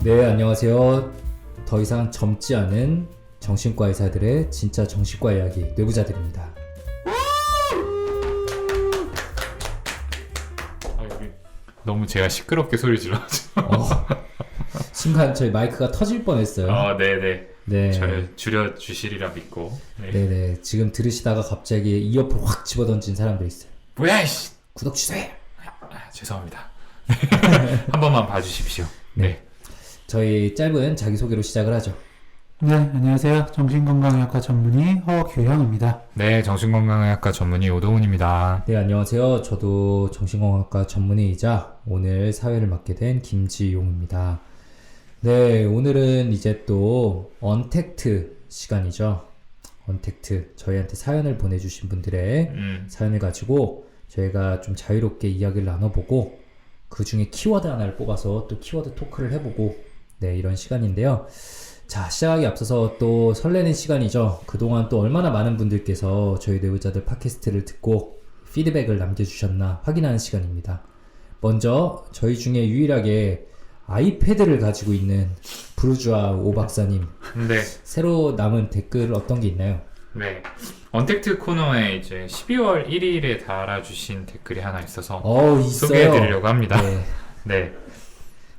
네, 안녕하세요. 더 이상 젊지 않은 정신과 의사들의 진짜 정신과 이야기, 뇌부자들입니다. 여기 너무 제가 시끄럽게 소리 질러가지고 순간 저희 마이크가 터질 뻔했어요. 네네. 네. 저를 줄여주시리라 믿고. 네네. 지금 들으시다가 갑자기 이어폰 확 집어던진 사람들 있어요. 뭐야 이씨. 구독 취소해! 죄송합니다. 한 번만 봐주십시오. 네. 저희 짧은 자기소개로 시작을 하죠. 네, 안녕하세요. 정신건강의학과 전문의 허규형입니다. 네, 정신건강의학과 전문의 오동훈입니다. 네, 안녕하세요. 저도 정신건강학과 전문의이자 오늘 사회를 맡게 된 김지용입니다. 네, 오늘은 이제 또 언택트 시간이죠. 언택트, 저희한테 사연을 보내주신 분들의 사연을 가지고 저희가 좀 자유롭게 이야기를 나눠보고 그 중에 키워드 하나를 뽑아서 또 키워드 토크를 해보고 네, 이런 시간인데요. 자, 시작하기 앞서서 또 설레는 시간이죠. 그동안 또 얼마나 많은 분들께서 저희 뇌부자들 팟캐스트를 듣고 피드백을 남겨주셨나 확인하는 시간입니다. 먼저 저희 중에 유일하게 아이패드를 가지고 있는 부르주아 오 박사님, 네. 새로 남은 댓글 어떤 게 있나요? 네. 언택트 코너에 이제 12월 1일에 달아주신 댓글이 하나 있어서 있어요. 소개해드리려고 합니다. 네. 네.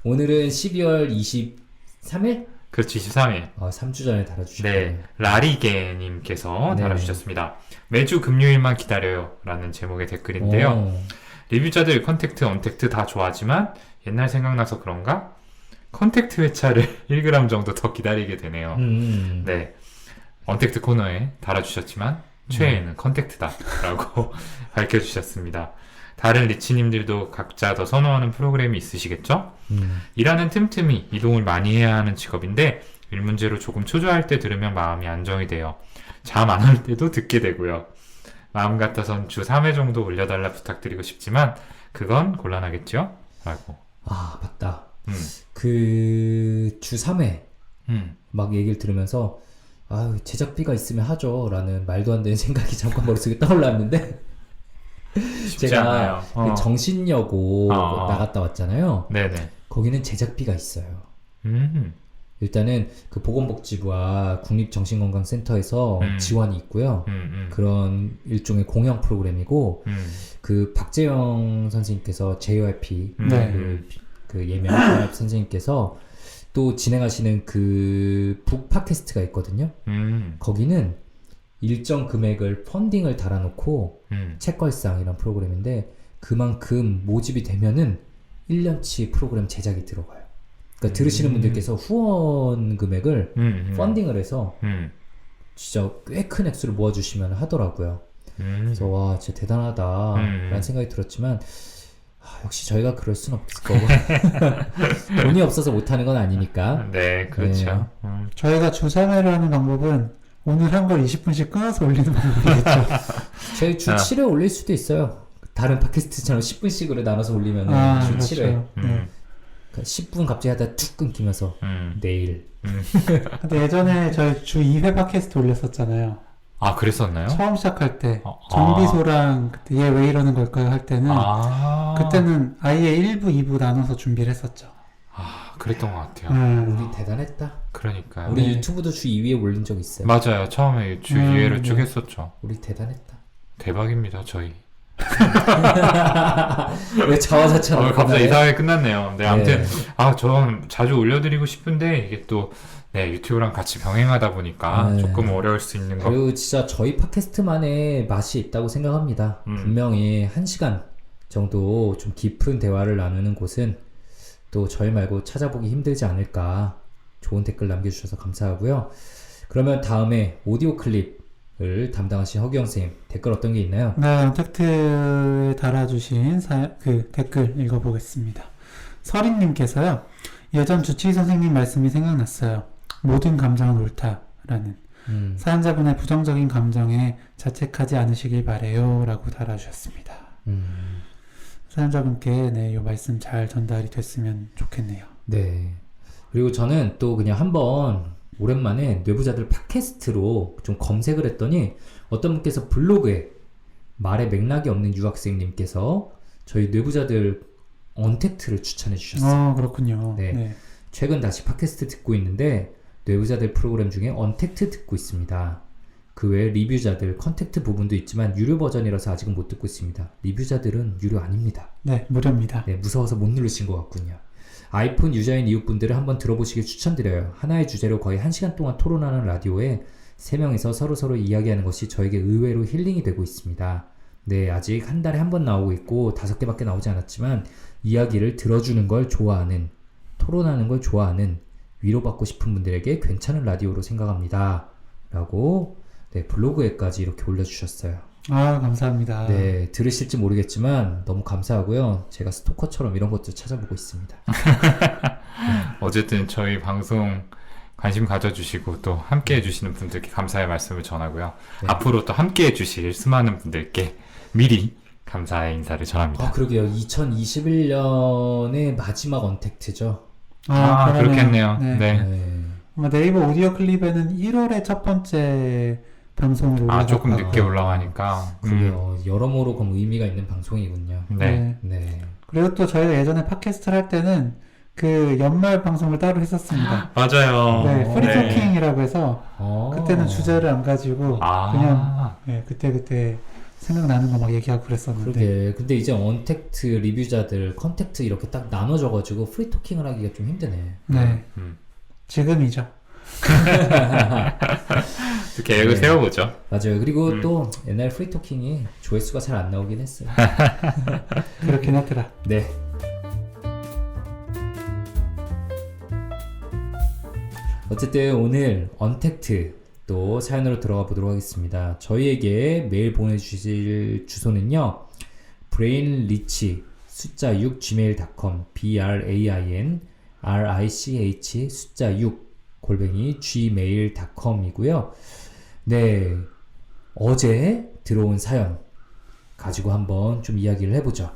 오늘은 12월 23일? 그렇지, 23일. 3주 전에 달아주셨네요. 네, 라리게님께서 네. 달아주셨습니다. 매주 금요일만 기다려요 라는 제목의 댓글인데요. 리뷰자들 컨택트, 언택트 다 좋아하지만 옛날 생각나서 그런가? 컨택트 회차를 1g 정도 더 기다리게 되네요. 네, 언택트 코너에 달아주셨지만 최애는 컨택트다 라고 밝혀주셨습니다. 다른 리치님들도 각자 더 선호하는 프로그램이 있으시겠죠? 일하는 틈틈이 이동을 많이 해야 하는 직업인데 일 문제로 조금 초조할 때 들으면 마음이 안정이 돼요. 잠 안 올 때도 듣게 되고요. 마음 같아선 주 3회 정도 올려달라 부탁드리고 싶지만 그건 곤란하겠죠? 라고. 맞다. 그 주 3회 막 얘기를 들으면서 제작비가 있으면 하죠 라는 말도 안 되는 생각이 잠깐 머릿속에 떠올랐는데 제가 그 정신여고 나갔다 왔잖아요. 네네. 거기는 제작비가 있어요. 일단은 그 보건복지부와 국립정신건강센터에서 지원이 있고요. 그런 일종의 공영 프로그램이고 그 박재영 선생님께서 JYP 그 예명 선생님께서 또 진행하시는 그 북 팟캐스트가 있거든요. 거기는 일정 금액을 펀딩을 달아놓고 책걸상 이런 프로그램인데 그만큼 모집이 되면은 1년치 프로그램 제작이 들어가요. 그러니까 들으시는 분들께서 후원 금액을 펀딩을 해서 진짜 꽤 큰 액수를 모아주시면 하더라고요. 그래서 와 진짜 대단하다 라는 생각이 들었지만 역시 저희가 그럴 순 없을 거고 돈이 없어서 못하는 건 아니니까. 네, 그렇죠. 네. 저희가 주 3회를 하는 방법은 오늘 한 걸 20분씩 끊어서 올리는 방법이겠죠. 저희 주 7회 올릴 수도 있어요. 다른 팟캐스트처럼 10분씩으로 나눠서 올리면 주 7회. 그렇죠. 그러니까 10분 갑자기 하다 툭 끊기면서 내일. 근데 예전에 저희 주 2회 팟캐스트 올렸었잖아요. 그랬었나요? 처음 시작할 때 정비소랑 그때 얘 왜 이러는 걸까요 할 때는 그때는 아예 1부, 2부 나눠서 준비를 했었죠. 그랬던 것 같아요. 우리 대단했다. 그러니까요. 우리 유튜브도 주 2회에 올린 적 있어요. 맞아요. 처음에 주 2회를 쭉 했었죠. 우리 대단했다. 대박입니다, 저희. 왜 자화자찬 갑자기 이사회 끝났네요. 네, 아무튼 전 자주 올려드리고 싶은데 이게 또 유튜브랑 같이 병행하다 보니까 조금 어려울 수 있는 거. 그리고 진짜 저희 팟캐스트만의 맛이 있다고 생각합니다. 분명히 1시간 정도 좀 깊은 대화를 나누는 곳은 또 저희 말고 찾아보기 힘들지 않을까. 좋은 댓글 남겨주셔서 감사하고요. 그러면 다음에 오디오 클립을 담당하신 허기영 선생님 댓글 어떤 게 있나요? 네, 언택트에 달아주신 그 댓글 읽어보겠습니다. 서린님께서요. 예전 주치의 선생님 말씀이 생각났어요. 모든 감정은 옳다라는 사연자분의 부정적인 감정에 자책하지 않으시길 바래요 라고 달아주셨습니다. 사연자분께 이 말씀 잘 전달이 됐으면 좋겠네요. 네. 그리고 저는 또 그냥 한번 오랜만에 뇌부자들 팟캐스트로 좀 검색을 했더니 어떤 분께서 블로그에 말에 맥락이 없는 유학생님께서 저희 뇌부자들 언택트를 추천해 주셨어요. 그렇군요. 네. 최근 다시 팟캐스트 듣고 있는데 뇌부자들 프로그램 중에 언택트 듣고 있습니다. 그 외에 리뷰자들 컨택트 부분도 있지만 유료 버전이라서 아직은 못 듣고 있습니다. 리뷰자들은 유료 아닙니다. 네, 무료입니다. 네, 무서워서 못 누르신 것 같군요. 아이폰 유저인 이웃분들을 한번 들어보시길 추천드려요. 하나의 주제로 거의 1시간 동안 토론하는 라디오에 3명이서 서로서로 이야기하는 것이 저에게 의외로 힐링이 되고 있습니다. 네, 아직 한 달에 한 번 나오고 있고 5개밖에 나오지 않았지만 이야기를 들어주는 걸 좋아하는, 토론하는 걸 좋아하는, 위로받고 싶은 분들에게 괜찮은 라디오로 생각합니다. 라고 네, 블로그에까지 이렇게 올려주셨어요. 아, 감사합니다. 네, 들으실지 모르겠지만 너무 감사하고요. 제가 스토커처럼 이런 것도 찾아보고 있습니다. 어쨌든 저희 방송 관심 가져주시고 또 함께 해주시는 분들께 감사의 말씀을 전하고요. 네. 앞으로 또 함께 해주실 수많은 분들께 미리 감사의 인사를 전합니다. 그러게요. 2021년의 마지막 언택트죠. 그러네요. 그렇겠네요. 네. 네. 아마 네이버 오디오 클립에는 1월의 첫 번째 방송으로 조금 늦게 올라갔고요. 올라가니까. 그래요. 여러모로 그럼 의미가 있는 방송이군요. 네. 네. 그리고 또 저희가 예전에 팟캐스트를 할 때는 그 연말 방송을 따로 했었습니다. 맞아요. 네, 프리토킹이라고 해서 그때는 주제를 안 가지고 아. 그냥 그때 생각나는 거 막 얘기하고 그랬었는데. 그러게. 근데 이제 언택트 리뷰자들 컨택트 이렇게 딱 나눠져가지고 프리토킹을 하기가 좀 힘드네. 네. 지금이죠. 계획을 네. 세워보죠. 맞아요. 그리고 또 옛날 프리토킹이 조회수가 잘 안 나오긴 했어요. 그렇긴 하더라. 네. 어쨌든 오늘 언택트 또 사연으로 들어가 보도록 하겠습니다. 저희에게 메일 보내주실 주소는요. brainrich 숫자 6 gmail.com brain-rich 숫자 6 골뱅이 gmail.com이고요. 네, 어제 들어온 사연 가지고 한번 좀 이야기를 해보죠.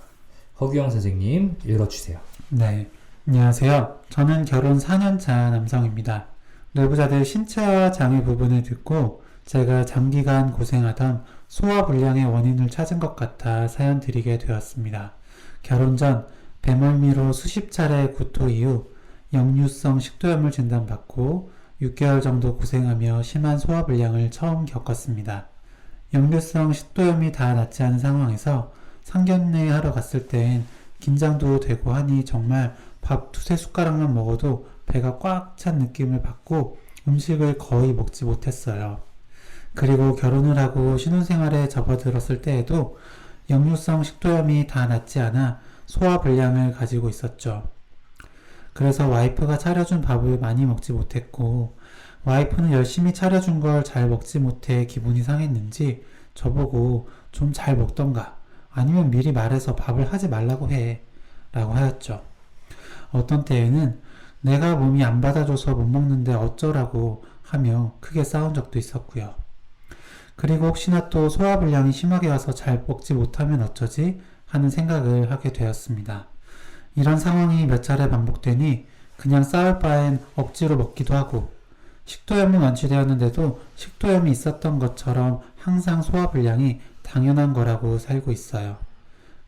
허규영 선생님 읽어주세요. 네. 안녕하세요. 저는 결혼 4년차 남성입니다. 뇌부자들 신체와 장애 부분을 듣고 제가 장기간 고생하던 소화불량의 원인을 찾은 것 같아 사연 드리게 되었습니다. 결혼 전 배멀미로 수십 차례 구토 이후 역류성 식도염을 진단받고 6개월 정도 고생하며 심한 소화불량을 처음 겪었습니다. 역류성 식도염이 다 낫지 않은 상황에서 상견례 하러 갔을 땐 긴장도 되고 하니 정말 밥 두세 숟가락만 먹어도 배가 꽉 찬 느낌을 받고 음식을 거의 먹지 못했어요. 그리고 결혼을 하고 신혼생활에 접어들었을 때에도 역류성 식도염이 다 낫지 않아 소화불량을 가지고 있었죠. 그래서 와이프가 차려준 밥을 많이 먹지 못했고 와이프는 열심히 차려준 걸 잘 먹지 못해 기분이 상했는지 저보고 좀 잘 먹던가 아니면 미리 말해서 밥을 하지 말라고 해 라고 하였죠. 어떤 때에는 내가 몸이 안 받아줘서 못 먹는데 어쩌라고 하며 크게 싸운 적도 있었고요. 그리고 혹시나 또 소화불량이 심하게 와서 잘 먹지 못하면 어쩌지 하는 생각을 하게 되었습니다. 이런 상황이 몇 차례 반복되니 그냥 싸울 바엔 억지로 먹기도 하고 식도염은 완치되었는데도 식도염이 있었던 것처럼 항상 소화불량이 당연한 거라고 살고 있어요.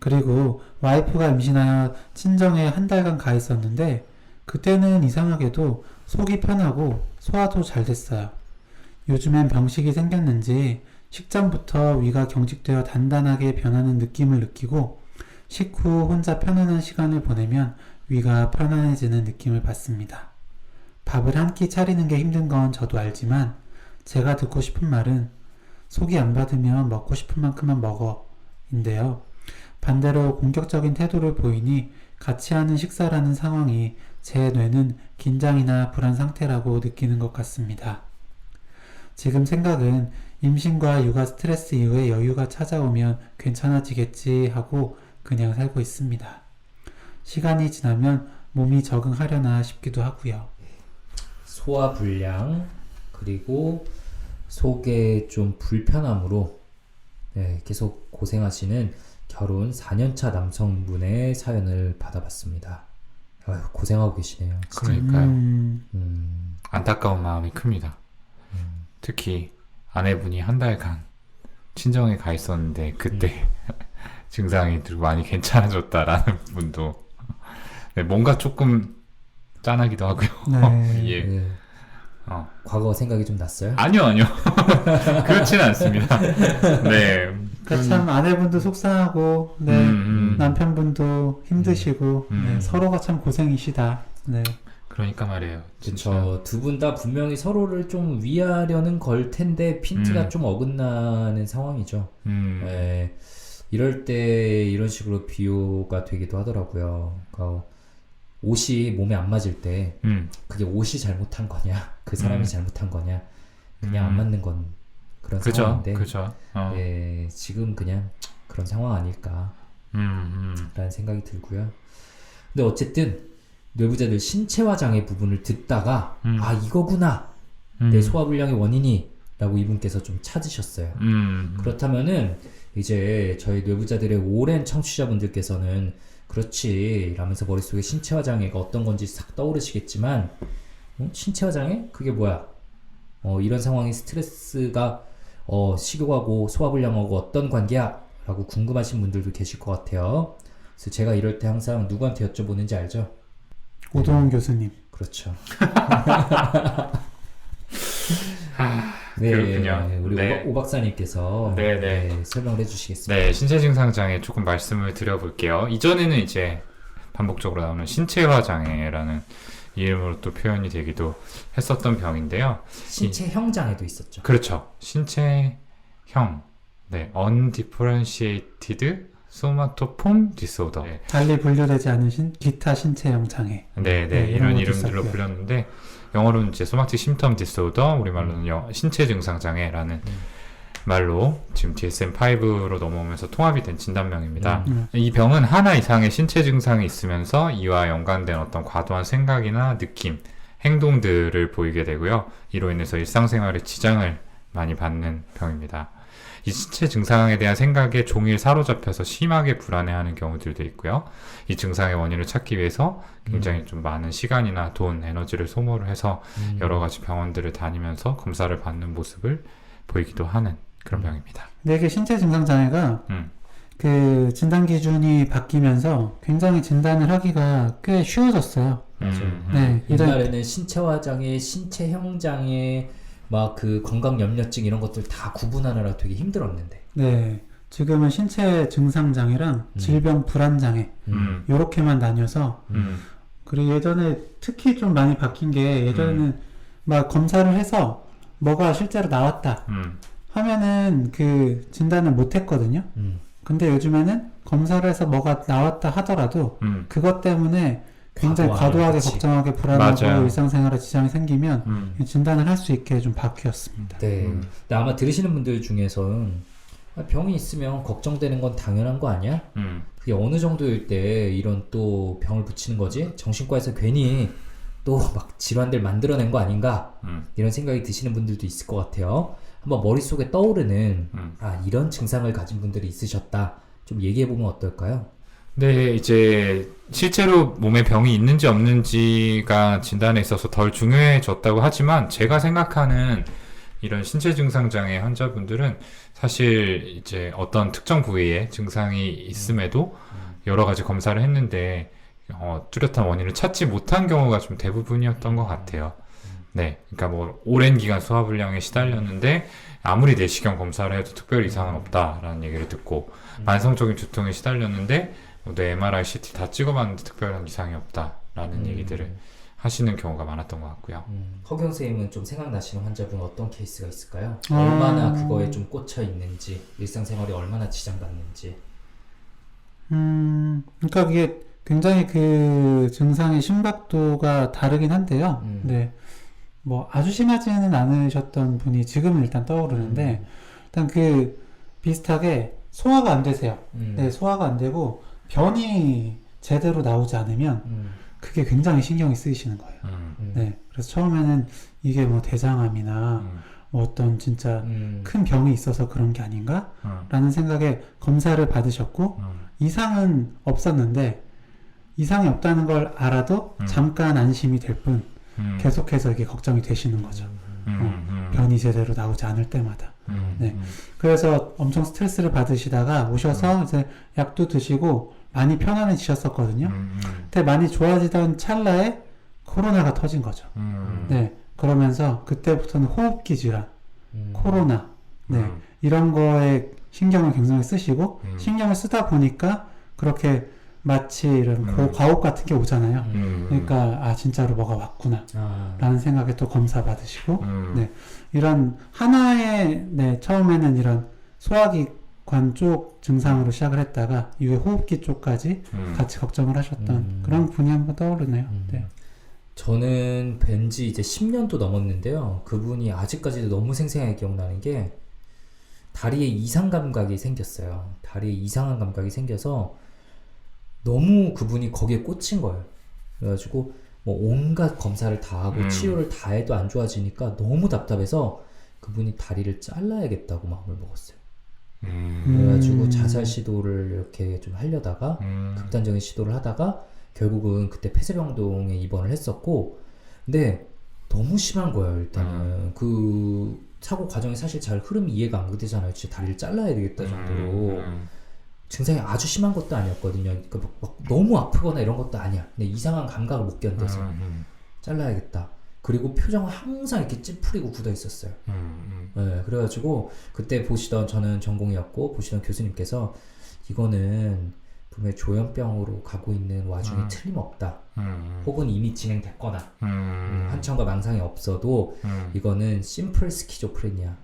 그리고 와이프가 임신하여 친정에 한 달간 가 있었는데 그때는 이상하게도 속이 편하고 소화도 잘 됐어요. 요즘엔 병식이 생겼는지 식전부터 위가 경직되어 단단하게 변하는 느낌을 느끼고 식후 혼자 편안한 시간을 보내면 위가 편안해지는 느낌을 받습니다. 밥을 한 끼 차리는 게 힘든 건 저도 알지만 제가 듣고 싶은 말은 속이 안 받으면 먹고 싶은 만큼만 먹어 인데요. 반대로 공격적인 태도를 보이니 같이 하는 식사라는 상황이 제 뇌는 긴장이나 불안 상태라고 느끼는 것 같습니다. 지금 생각은 임신과 육아 스트레스 이후에 여유가 찾아오면 괜찮아지겠지 하고 그냥 살고 있습니다. 시간이 지나면 몸이 적응하려나 싶기도 하고요. 소화불량 그리고 속의 좀 불편함으로 계속 고생하시는 결혼 4년차 남성분의 사연을 받아봤습니다. 아유, 고생하고 계시네요. 진짜. 그러니까요. 안타까운 마음이 큽니다. 특히 아내분이 한 달간 친정에 가 있었는데 그때 증상이 많이 괜찮아졌다라는 분도 뭔가 조금 짠하기도 하고요. 네. 예. 네. 어. 과거 생각이 좀 났어요? 아니요. 그렇지는 않습니다. 네. 그러니까 참 아내분도 속상하고, 네. 음. 남편분도 힘드시고, 네. 서로가 참 고생이시다. 네. 그러니까 말이에요. 진짜. 그쵸. 두 분 다 분명히 서로를 좀 위하려는 걸 텐데 핀트가 좀 어긋나는 상황이죠. 네. 이럴 때 이런 식으로 비교가 되기도 하더라고요. 그러니까 옷이 몸에 안 맞을 때 그게 옷이 잘못한 거냐, 그 사람이 잘못한 거냐, 그냥 안 맞는 건 그런 그죠. 상황인데. 그죠. 네, 지금 그냥 그런 상황 아닐까 라는 생각이 들고요. 근데 어쨌든 뇌부자들 신체화 장애 부분을 듣다가 아 이거구나 내 소화불량의 원인이 라고 이분께서 좀 찾으셨어요. 그렇다면은 이제 저희 뇌부자들의 오랜 청취자분들께서는 그렇지 라면서 머릿속에 신체화 장애가 어떤 건지 싹 떠오르시겠지만 신체화 장애? 그게 뭐야? 이런 상황이 스트레스가 식욕하고 소화불량하고 어떤 관계야? 라고 궁금하신 분들도 계실 것 같아요. 그래서 제가 이럴 때 항상 누구한테 여쭤보는지 알죠? 오동훈 교수님. 그렇죠. 그렇군요. 우리 네. 오 박사님께서 네. 설명을 해주시겠습니다. 네, 신체 증상 장애 조금 말씀을 드려볼게요. 이전에는 이제 반복적으로 나오는 신체화 장애라는 이름으로 또 표현이 되기도 했었던 병인데요. 신체형 장애도 있었죠. 그렇죠. 신체형, 네, undifferentiated somatopome disorder. 네. 달리 분류되지 않은 기타 신체형 장애. 네, 네, 이런 이런 것도 이름들로 있었고요. 불렸는데 영어로는 이제 소마틱 심텀 디소더, 우리말로는 신체 증상 장애라는 말로 지금 DSM-5로 넘어오면서 통합이 된 진단명입니다. 이 병은 하나 이상의 신체 증상이 있으면서 이와 연관된 어떤 과도한 생각이나 느낌, 행동들을 보이게 되고요. 이로 인해서 일상생활에 지장을 많이 받는 병입니다. 이 신체 증상에 대한 생각에 종일 사로잡혀서 심하게 불안해하는 경우들도 있고요. 이 증상의 원인을 찾기 위해서 굉장히 좀 많은 시간이나 돈, 에너지를 소모를 해서 여러 가지 병원들을 다니면서 검사를 받는 모습을 보이기도 하는 그런 병입니다. 근데 이게 신체 증상 장애가 그 진단 기준이 바뀌면서 굉장히 진단을 하기가 꽤 쉬워졌어요. 네, 옛날에는 신체화 장애, 신체형 장애, 막 그 건강염려증 이런 것들 다 구분하느라 되게 힘들었는데. 네, 지금은 신체 증상 장애랑 질병 불안 장애 요렇게만 나뉘어서 그리고 예전에 특히 좀 많이 바뀐 게 예전에는 막 검사를 해서 뭐가 실제로 나왔다 하면은 그 진단을 못 했거든요. 근데 요즘에는 검사를 해서 뭐가 나왔다 하더라도 그것 때문에 굉장히 과도하게 그치. 걱정하게 불안하고 맞아요. 일상생활에 지장이 생기면 진단을 할 수 있게 좀 바뀌었습니다. 네. 근데 아마 들으시는 분들 중에서는 병이 있으면 걱정되는 건 당연한 거 아니야? 그게 어느 정도일 때 이런 또 병을 붙이는 거지? 정신과에서 괜히 또 막 질환들 만들어낸 거 아닌가? 이런 생각이 드시는 분들도 있을 것 같아요. 한번 머릿속에 떠오르는 이런 증상을 가진 분들이 있으셨다. 좀 얘기해보면 어떨까요? 네, 이제 실제로 몸에 병이 있는지 없는지가 진단에 있어서 덜 중요해졌다고 하지만 제가 생각하는 이런 신체 증상 장애 환자분들은 사실 이제 어떤 특정 부위에 증상이 있음에도 여러 가지 검사를 했는데 뚜렷한 원인을 찾지 못한 경우가 좀 대부분이었던 것 같아요. 네, 그러니까 뭐 오랜 기간 소화불량에 시달렸는데 아무리 내시경 검사를 해도 특별 이상은 없다라는 얘기를 듣고 만성적인 두통에 시달렸는데 뇌 MRI, CT 다 찍어봤는데 특별한 이상이 없다라는 얘기들을 하시는 경우가 많았던 것 같고요. 허경 선생님은 좀 생각나시는 환자분 어떤 케이스가 있을까요? 얼마나 그거에 좀 꽂혀 있는지, 일상생활이 얼마나 지장받는지. 그러니까 이게 굉장히 그 증상의 심각도가 다르긴 한데요. 네. 뭐 아주 심하지는 않으셨던 분이 지금은 일단 떠오르는데 일단 그 비슷하게 소화가 안 되세요. 네, 소화가 안 되고 변이 제대로 나오지 않으면 그게 굉장히 신경이 쓰이시는 거예요. 네, 그래서 처음에는 이게 뭐 대장암이나 뭐 어떤 진짜 큰 병이 있어서 그런 게 아닌가? 라는 생각에 검사를 받으셨고 이상은 없었는데 이상이 없다는 걸 알아도 잠깐 안심이 될 뿐 계속해서 이게 걱정이 되시는 거죠. 변이 제대로 나오지 않을 때마다. 네. 그래서 엄청 스트레스를 받으시다가 오셔서 이제 약도 드시고 많이 편안해지셨었거든요. 근데 많이 좋아지던 찰나에 코로나가 터진 거죠. 네, 그러면서 그때부터는 호흡기 질환, 코로나, 네, 이런 거에 신경을 굉장히 쓰시고 신경을 쓰다 보니까 그렇게 마치 이런 과혹 같은 게 오잖아요. 그러니까 진짜로 뭐가 왔구나 라는 생각에 또 검사 받으시고 네, 이런 하나의 네, 처음에는 이런 소화기관 쪽 증상으로 시작을 했다가 이후에 호흡기 쪽까지 같이 걱정을 하셨던 그런 분이 한번 떠오르네요. 네. 저는 뵌지 이제 10년도 넘었는데요. 그분이 아직까지도 너무 생생하게 기억나는 게 다리에 이상 감각이 생겼어요. 다리에 이상한 감각이 생겨서 너무 그분이 거기에 꽂힌 거예요. 그래가지고 뭐 온갖 검사를 다 하고 치료를 다 해도 안 좋아지니까 너무 답답해서 그분이 다리를 잘라야겠다고 마음을 먹었어요. 그래가지고 자살 시도를 이렇게 좀 하려다가 극단적인 시도를 하다가 결국은 그때 폐쇄병동에 입원을 했었고, 근데 너무 심한 거예요. 일단은 그 사고 과정이 사실 잘 흐름이 이해가 안 되잖아요. 진짜 다리를 잘라야 되겠다 정도로 증상이 아주 심한 것도 아니었거든요. 그러니까 막 너무 아프거나 이런 것도 아니야. 근데 이상한 감각을 못 견뎌서 잘라야겠다. 그리고 표정은 항상 이렇게 찌푸리고 굳어 있었어요. 네, 그래가지고 그때 보시던, 저는 전공이었고 보시던 교수님께서 이거는 분명히 조현병으로 가고 있는 와중에 틀림없다. 혹은 이미 진행됐거나 환청과 망상이 없어도 이거는 심플 스키조프레니아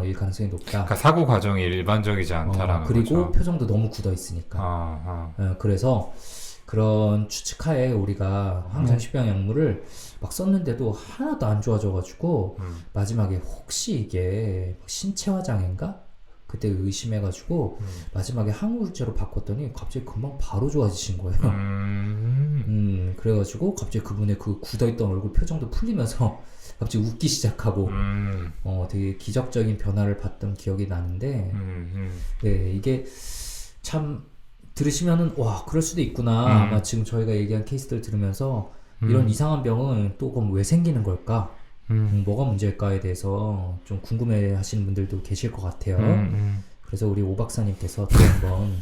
일 가능성이 높다. 그러니까 사고 과정이 일반적이지 않다라는 그리고 거죠. 표정도 너무 굳어 있으니까. 그래서 그런 추측하에 우리가 항상시병 약물을 막 썼는데도 하나도 안 좋아져가지고 마지막에 혹시 이게 신체화 장애인가? 그때 의심해가지고 마지막에 항우울제로 바꿨더니 갑자기 금방 바로 좋아지신 거예요. 그래가지고 갑자기 그분의 그 굳어있던 얼굴 표정도 풀리면서 갑자기 웃기 시작하고 되게 기적적인 변화를 봤던 기억이 나는데 네, 이게 참 들으시면은 와 그럴 수도 있구나. 아마 지금 저희가 얘기한 케이스들 들으면서 이런 이상한 병은 또 그럼 왜 생기는 걸까? 뭐가 문제일까에 대해서 좀 궁금해 하시는 분들도 계실 것 같아요. 그래서 우리 오 박사님께서 또 한번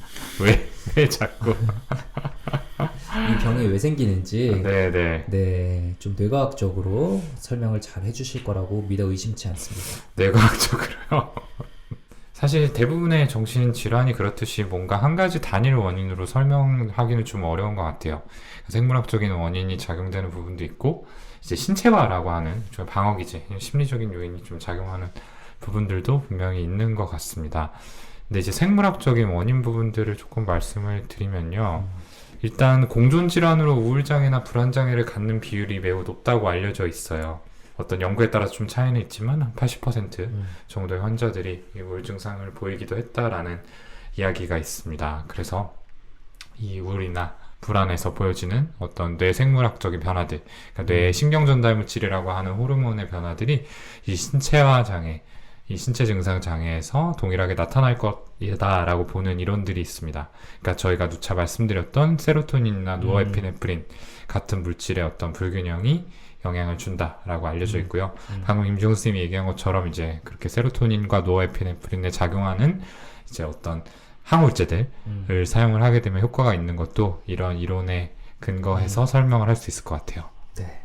왜 자꾸 이 병이 왜 생기는지 네, 좀 뇌과학적으로 설명을 잘 해주실 거라고 믿어 의심치 않습니다. 뇌과학적으로요? 사실 대부분의 정신질환이 그렇듯이 뭔가 한 가지 단일 원인으로 설명하기는 좀 어려운 것 같아요. 생물학적인 원인이 작용되는 부분도 있고 이제 신체화라고 하는 좀 방어기제, 심리적인 요인이 좀 작용하는 부분들도 분명히 있는 것 같습니다. 근데 이제 생물학적인 원인 부분들을 조금 말씀을 드리면요. 일단 공존질환으로 우울장애나 불안장애를 갖는 비율이 매우 높다고 알려져 있어요. 어떤 연구에 따라서 좀 차이는 있지만 한 80% 정도의 환자들이 이 우울 증상을 보이기도 했다라는 이야기가 있습니다. 그래서 이 우울이나 불안에서 보여지는 어떤 뇌 생물학적인 변화들, 그러니까 뇌의 신경전달 물질이라고 하는 호르몬의 변화들이 이 신체화 장애, 이 신체 증상 장애에서 동일하게 나타날 것이다라고 보는 이론들이 있습니다. 그러니까 저희가 누차 말씀드렸던 세로토닌이나 노어에피네프린 같은 물질의 어떤 불균형이 영향을 준다라고 알려져 있고요. 방금 임종수 선생님이 얘기한 것처럼 이제 그렇게 세로토닌과 노어에피네프린에 작용하는 이제 어떤 항우울제들을 사용을 하게 되면 효과가 있는 것도 이런 이론에 근거해서 설명을 할 수 있을 것 같아요. 네,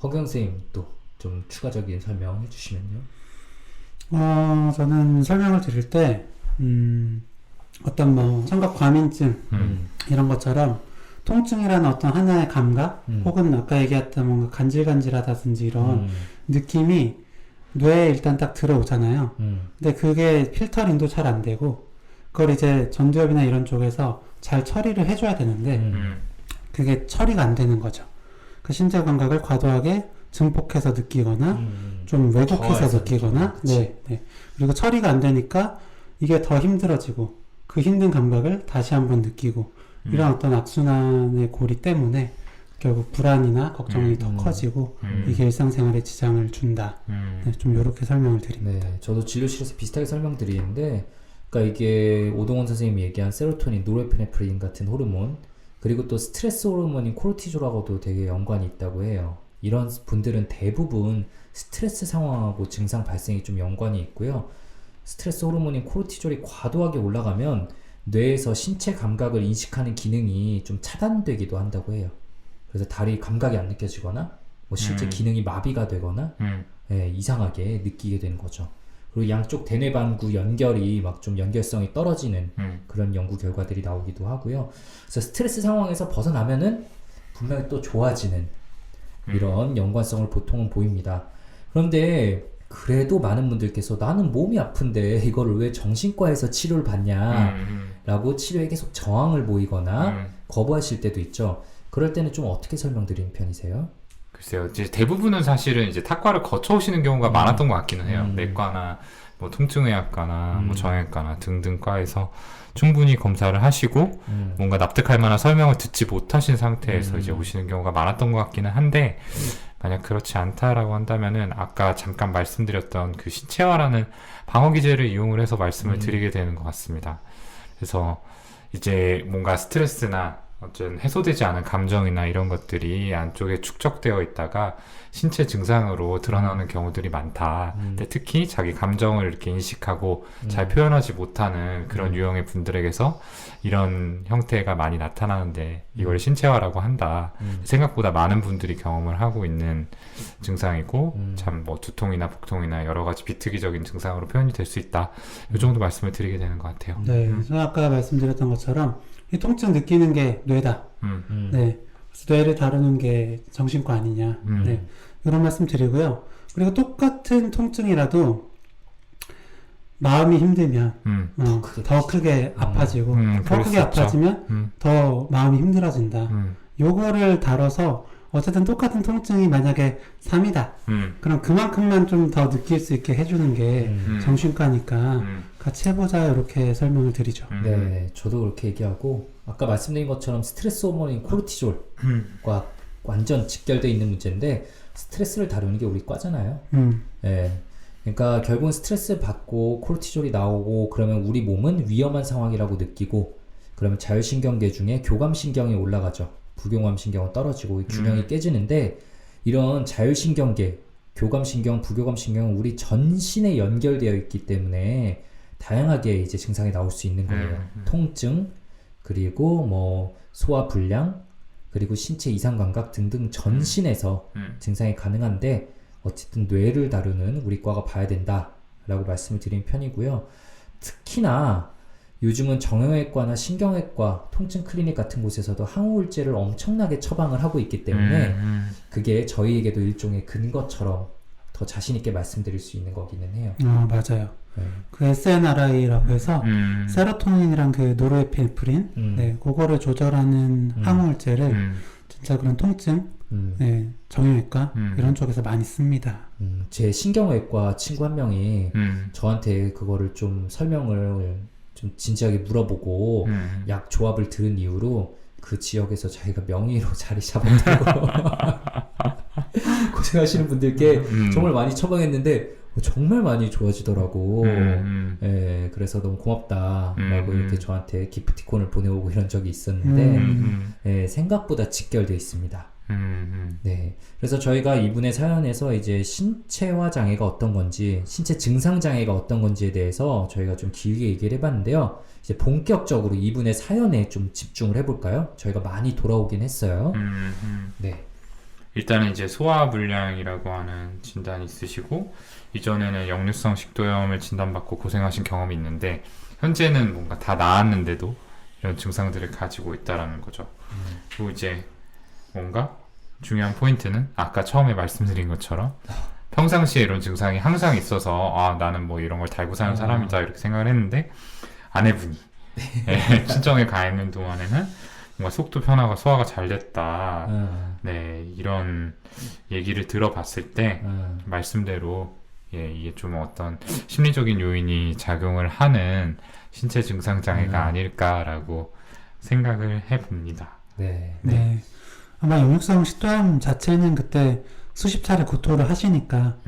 허경 선생님 또 좀 추가적인 설명해 주시면요. 저는 설명을 드릴 때 어떤 뭐 청각과민증 이런 것처럼 통증이라는 어떤 하나의 감각 혹은 아까 얘기했던 뭔가 간질간질하다든지 이런 느낌이 뇌에 일단 딱 들어오잖아요. 근데 그게 필터링도 잘 안 되고 그걸 이제 전두엽이나 이런 쪽에서 잘 처리를 해줘야 되는데 그게 처리가 안 되는 거죠. 그 신체 감각을 과도하게 증폭해서 느끼거나 좀 왜곡해서 느끼거나 네. 그리고 처리가 안 되니까 이게 더 힘들어지고 그 힘든 감각을 다시 한번 느끼고 이런 어떤 악순환의 고리 때문에 결국 불안이나 걱정이 더 커지고 이게 일상생활에 지장을 준다. 네, 좀 이렇게 설명을 드립니다. 네, 저도 진료실에서 비슷하게 설명드리는데 그러니까 이게 오동원 선생님이 얘기한 세로토닌, 노르에피네프린 같은 호르몬 그리고 또 스트레스 호르몬인 코르티졸하고도 되게 연관이 있다고 해요. 이런 분들은 대부분 스트레스 상황하고 증상 발생이 좀 연관이 있고요. 스트레스 호르몬인 코르티졸이 과도하게 올라가면 뇌에서 신체 감각을 인식하는 기능이 좀 차단되기도 한다고 해요. 그래서 다리 감각이 안 느껴지거나 뭐 실제 음. 기능이 마비가 되거나 예, 이상하게 느끼게 되는 거죠. 그리고 양쪽 대뇌반구 연결이 막 좀 연결성이 떨어지는 그런 연구 결과들이 나오기도 하고요. 그래서 스트레스 상황에서 벗어나면은 분명히 또 좋아지는 이런 연관성을 보통은 보입니다. 그런데 그래도 많은 분들께서 나는 몸이 아픈데 이거를 왜 정신과에서 치료를 받냐 라고 치료에 계속 저항을 보이거나 거부하실 때도 있죠. 그럴 때는 좀 어떻게 설명드리는 편이세요? 글쎄요. 이제 대부분은 사실은 이제 탁과를 거쳐오시는 경우가 많았던 것 같기는 해요. 내과나 뭐 통증의학과나 뭐 정형외과나 등등 과에서 충분히 검사를 하시고 뭔가 납득할 만한 설명을 듣지 못하신 상태에서 이제 오시는 경우가 많았던 것 같기는 한데 만약 그렇지 않다라고 한다면은 아까 잠깐 말씀드렸던 그 신체화라는 방어 기제를 이용을 해서 말씀을 드리게 되는 것 같습니다. 그래서 이제 뭔가 스트레스나 어쨌든 해소되지 않은 감정이나 이런 것들이 안쪽에 축적되어 있다가 신체 증상으로 드러나는 경우들이 많다. 근데 특히 자기 감정을 이렇게 인식하고 잘 표현하지 못하는 그런 유형의 분들에게서 이런 형태가 많이 나타나는데 이걸 신체화라고 한다. 생각보다 많은 분들이 경험을 하고 있는 증상이고 참 뭐 두통이나 복통이나 여러 가지 비특이적인 증상으로 표현이 될 수 있다. 이 정도 말씀을 드리게 되는 것 같아요. 네, 저는 아까 말씀드렸던 것처럼 이 통증 느끼는 게 뇌다. 네, 그래서 뇌를 다루는 게 정신과 아니냐. 네, 이런 말씀 드리고요. 그리고 똑같은 통증이라도 마음이 힘들면 더 크게 아파지고 더 크게 아파지면 더 마음이 힘들어진다. 요거를 다뤄서 어쨌든 똑같은 통증이 만약에 3이다. 그럼 그만큼만 좀 더 느낄 수 있게 해주는 게 정신과니까 같이 해보자 이렇게 설명을 드리죠. 네, 저도 그렇게 얘기하고 아까 말씀드린 것처럼 스트레스 호르몬인 코르티졸과 완전 직결되어 있는 문제인데 스트레스를 다루는 게 우리 과잖아요. 네, 그러니까 결국은 스트레스 받고 코르티졸이 나오고 그러면 우리 몸은 위험한 상황이라고 느끼고 그러면 자율신경계 중에 교감신경이 올라가죠. 부교감신경은 떨어지고 균형이 깨지는데 이런 자율신경계, 교감신경, 부교감신경은 우리 전신에 연결되어 있기 때문에 다양하게 이제 증상이 나올 수 있는 거예요. 통증, 그리고 뭐 소화불량, 그리고 신체 이상 감각 등등 전신에서 증상이 가능한데 어쨌든 뇌를 다루는 우리 과가 봐야 된다라고 말씀을 드린 편이고요. 특히나 요즘은 정형외과나 신경외과, 통증 클리닉 같은 곳에서도 항우울제를 엄청나게 처방을 하고 있기 때문에 그게 저희에게도 일종의 근거처럼 더 자신있게 말씀드릴 수 있는 거기는 해요. 맞아요. 네. 그 SNRI라고 해서 세로토닌이랑 그 노르에피네프린 네, 그거를 조절하는 항우울제를 진짜 그런 통증, 네, 정형외과 이런 쪽에서 많이 씁니다. 제 신경외과 친구 한 명이 저한테 그거를 좀 설명을 좀 진지하게 물어보고 약 조합을 들은 이후로 그 지역에서 자기가 명의로 자리 잡았다고 고생하시는 분들께 정말 많이 처방했는데 정말 많이 좋아지더라고. 예, 그래서 너무 고맙다라고 이렇게 저한테 기프티콘을 보내오고 이런 적이 있었는데 예, 생각보다 직결돼 있습니다. 네, 그래서 저희가 이분의 사연에서 이제 신체화 장애가 어떤 건지, 신체 증상 장애가 어떤 건지에 대해서 저희가 좀 길게 얘기를 해봤는데요. 이제 본격적으로 이분의 사연에 좀 집중을 해볼까요? 저희가 많이 돌아오긴 했어요. 네. 일단은 이제 소화불량이라고 하는 진단이 있으시고 이전에는 역류성 식도염을 진단받고 고생하신 경험이 있는데 현재는 뭔가 다 나았는데도 이런 증상들을 가지고 있다라는 거죠. 그리고 이제 뭔가 중요한 포인트는 아까 처음에 말씀드린 것처럼 평상시에 이런 증상이 항상 있어서 아 나는 뭐 이런 걸 달고 사는 사람이다 이렇게 생각을 했는데 아내분이 친정에 가 있는 동안에는 뭔가 속도 편하고 소화가 잘 됐다 네 이런 얘기를 들어봤을 때 말씀대로 이게 좀 어떤 심리적인 요인이 작용을 하는 신체 증상 장애가 아닐까라고 생각을 해봅니다. 네. 네. 아마 역류성 식도염 자체는 그때 수십 차례 구토를 하시니까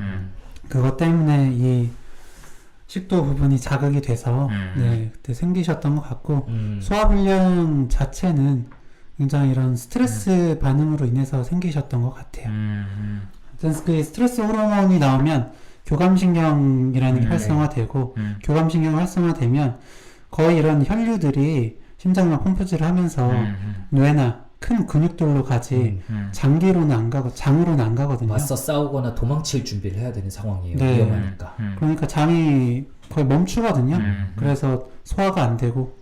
그것 때문에 이 식도 부분이 자극이 돼서 네, 그때 생기셨던 것 같고 소화불량 자체는 굉장히 이런 스트레스 반응으로 인해서 생기셨던 것 같아요. 그 스트레스 호르몬이 나오면 교감신경이라는 게 활성화되고 교감신경 활성화되면 거의 이런 혈류들이 심장이랑 펌프질을 하면서 뇌나 큰 근육들로 가지 음. 장기로는 안 가고 장으로는 안 가거든요. 맞서 싸우거나 도망칠 준비를 해야 되는 상황이에요. 네. 위험하니까. 그러니까 장이 거의 멈추거든요. 음. 그래서 소화가 안 되고,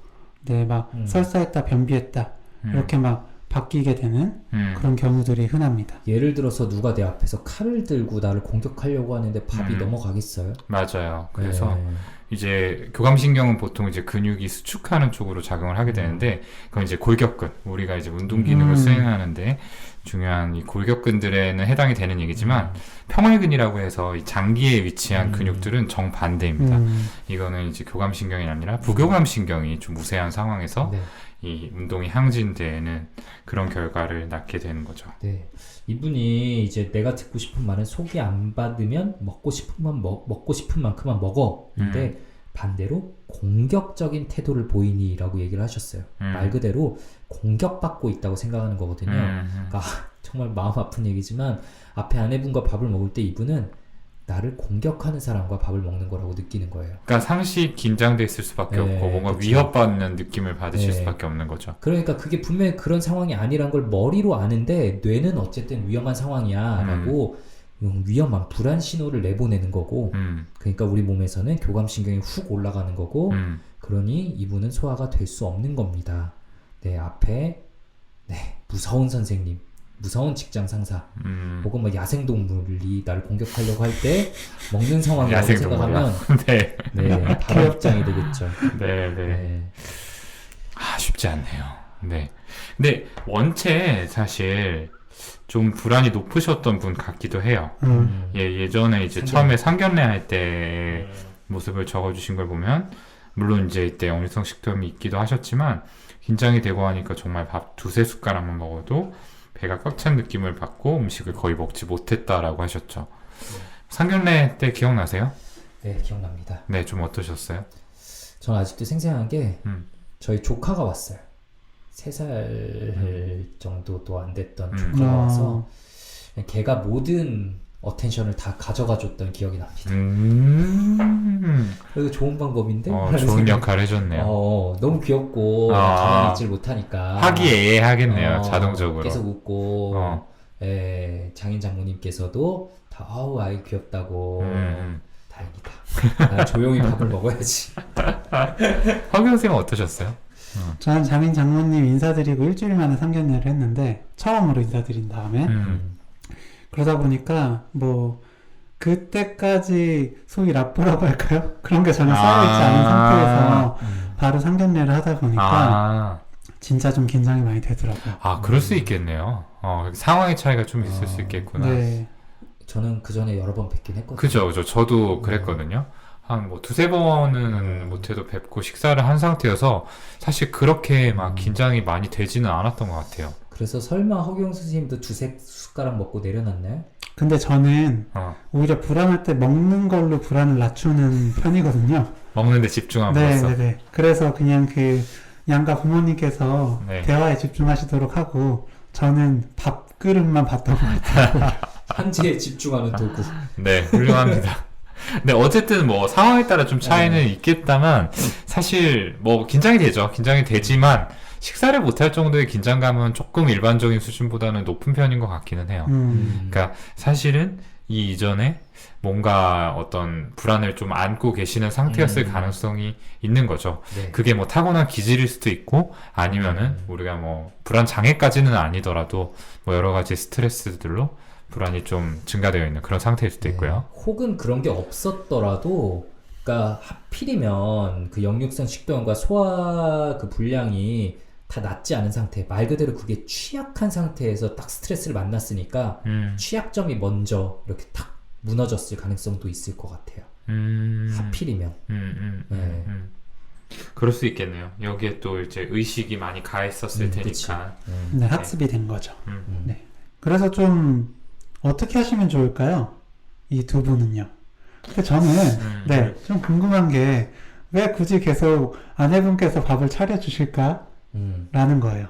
네, 막 설사했다, 변비했다 이렇게 막 바뀌게 되는 그런 경우들이 흔합니다. 예를 들어서 누가 내 앞에서 칼을 들고 나를 공격하려고 하는데 밥이 넘어가겠어요? 맞아요. 그래서 네. 이제 교감신경은 보통 이제 근육이 수축하는 쪽으로 작용을 하게 되는데, 그건 이제 골격근, 우리가 이제 운동 기능을 수행하는데 중요한 이 골격근들에는 해당이 되는 얘기지만, 평활근이라고 해서 이 장기에 위치한 근육들은 정반대입니다. 이거는 이제 교감신경이 아니라 부교감신경이 좀 우세한 상황에서 네. 이 운동이 항진되는 그런 결과를 낳게 되는 거죠. 네. 이분이 이제 내가 듣고 싶은 말은 속이 안 받으면 먹고 싶은 만큼만 먹어. 근데 반대로 공격적인 태도를 보이니라고 얘기를 하셨어요. 말 그대로 공격받고 있다고 생각하는 거거든요. 그러니까 정말 마음 아픈 얘기지만 앞에 아내분과 밥을 먹을 때 이분은 나를 공격하는 사람과 밥을 먹는 거라고 느끼는 거예요. 그러니까 상시 긴장돼 있을 수밖에 네, 없고 뭔가 그쵸. 위협받는 느낌을 받으실 네. 수밖에 없는 거죠. 그러니까 그게 분명히 그런 상황이 아니란 걸 머리로 아는데 뇌는 어쨌든 위험한 상황이야 라고 위험한 불안 신호를 내보내는 거고, 그러니까 우리 몸에서는 교감신경이 훅 올라가는 거고, 그러니 이분은 소화가 될 수 없는 겁니다. 내 앞에 무서운 선생님, 무서운 직장 상사, 혹은 뭐 야생동물이 나를 공격하려고 할 때 먹는 상황이라고 생각하면 네. 바로 입장이 되겠죠. 네, 네. 네. 아, 쉽지 않네요. 네. 근데 원체 사실 좀 불안이 높으셨던 분 같기도 해요. 예전에 이제 처음에 상견례 할 때 모습을 적어주신 걸 보면, 물론 이제 이때 역류성 식도염이 있기도 하셨지만 긴장이 되고 하니까 정말 밥 두세 숟가락만 먹어도 배가 꽉 찬 느낌을 받고 음식을 거의 먹지 못했다라고 하셨죠. 상견례 때 기억나세요? 네, 기억납니다. 네, 좀 어떠셨어요? 저는 아직도 생생한 게 저희 조카가 왔어요. 3살 정도도 안 됐던 조카가 와서 걔가 모든 어텐션을 다 가져가 줬던 기억이 납니다. 그래도 좋은 방법인데? 좋은 역할 해줬네요. 너무 귀엽고 가만히 있질 못하니까 화기애애하겠네요. 자동적으로. 계속 웃고 장인 장모님께서도 다 아이 귀엽다고 다행이다. 난 조용히 밥을 먹어야지. 허경 선생님은 어떠셨어요? 저는 장인 장모님 인사드리고 일주일 만에 상견례를 했는데 처음으로 인사드린 다음에 그러다 보니까 뭐 그때까지 소위 라뽀라고 할까요? 그런 게 전혀 쌓여있지 않은 상태에서 바로 상견례를 하다 보니까 진짜 좀 긴장이 많이 되더라고요. 그럴 수 있겠네요. 상황의 차이가 좀 있을 수 있겠구나. 네. 저는 그 전에 여러 번 뵙긴 했거든요. 그죠. 저도 그랬거든요. 한 뭐 두세 번은 못해도 뵙고 식사를 한 상태여서 사실 그렇게 막 긴장이 많이 되지는 않았던 것 같아요. 그래서 설마 허경 선생님도 두세 숟가락 먹고 내려놨나요? 근데 저는 오히려 불안할 때 먹는 걸로 불안을 낮추는 편이거든요. 먹는데 집중함으로써. 네네네. 그래서 그냥 그 양가 부모님께서 네. 대화에 집중하시도록 하고 저는 밥그릇만 봤던 것 같아요. 한지에 집중하는 도구. 네, 훌륭합니다. 근데 어쨌든 뭐 상황에 따라 좀 차이는 있겠다만 사실 뭐 긴장이 되죠. 긴장이 되지만 식사를 못할 정도의 긴장감은 조금 일반적인 수준보다는 높은 편인 것 같기는 해요. 그러니까 사실은 이 이전에 뭔가 어떤 불안을 좀 안고 계시는 상태였을 가능성이 있는 거죠. 네. 그게 뭐 타고난 기질일 수도 있고 아니면은 우리가 뭐 불안 장애까지는 아니더라도 뭐 여러 가지 스트레스들로 불안이 좀 증가되어 있는 그런 상태일 수도 있고요. 혹은 그런 게 없었더라도, 그러니까 하필이면 그 역류성 식도염과 소화 그 불량이 다 낫지 않은 상태, 말 그대로 그게 취약한 상태에서 딱 스트레스를 만났으니까 취약점이 먼저 이렇게 탁 무너졌을 가능성도 있을 것 같아요. 하필이면. 그럴 수 있겠네요. 여기에 또 이제 의식이 많이 가했었을 테니까. 네, 학습이 된 거죠. 네. 그래서 좀 어떻게 하시면 좋을까요? 이 두 분은요. 근데 저는 네, 좀 궁금한 게 왜 굳이 계속 아내분께서 밥을 차려주실까? 라는 거예요.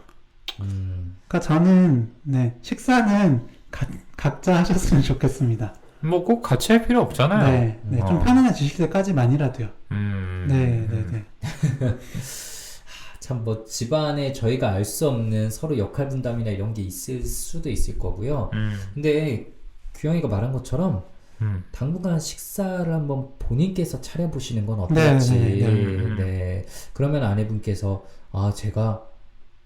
그러니까 저는 네, 식사는 각자 하셨으면 좋겠습니다. 뭐 꼭 같이 할 필요 없잖아요. 네, 네, 좀 편안해지실 때까지만이라도요. 네, 네, 네. 참 뭐 집안에 저희가 알 수 없는 서로 역할 분담이나 이런 게 있을 수도 있을 거고요. 근데 규영이가 말한 것처럼 당분간 식사를 한번 본인께서 차려보시는 건 어떨지. 네. 그러면 아내분께서 아 제가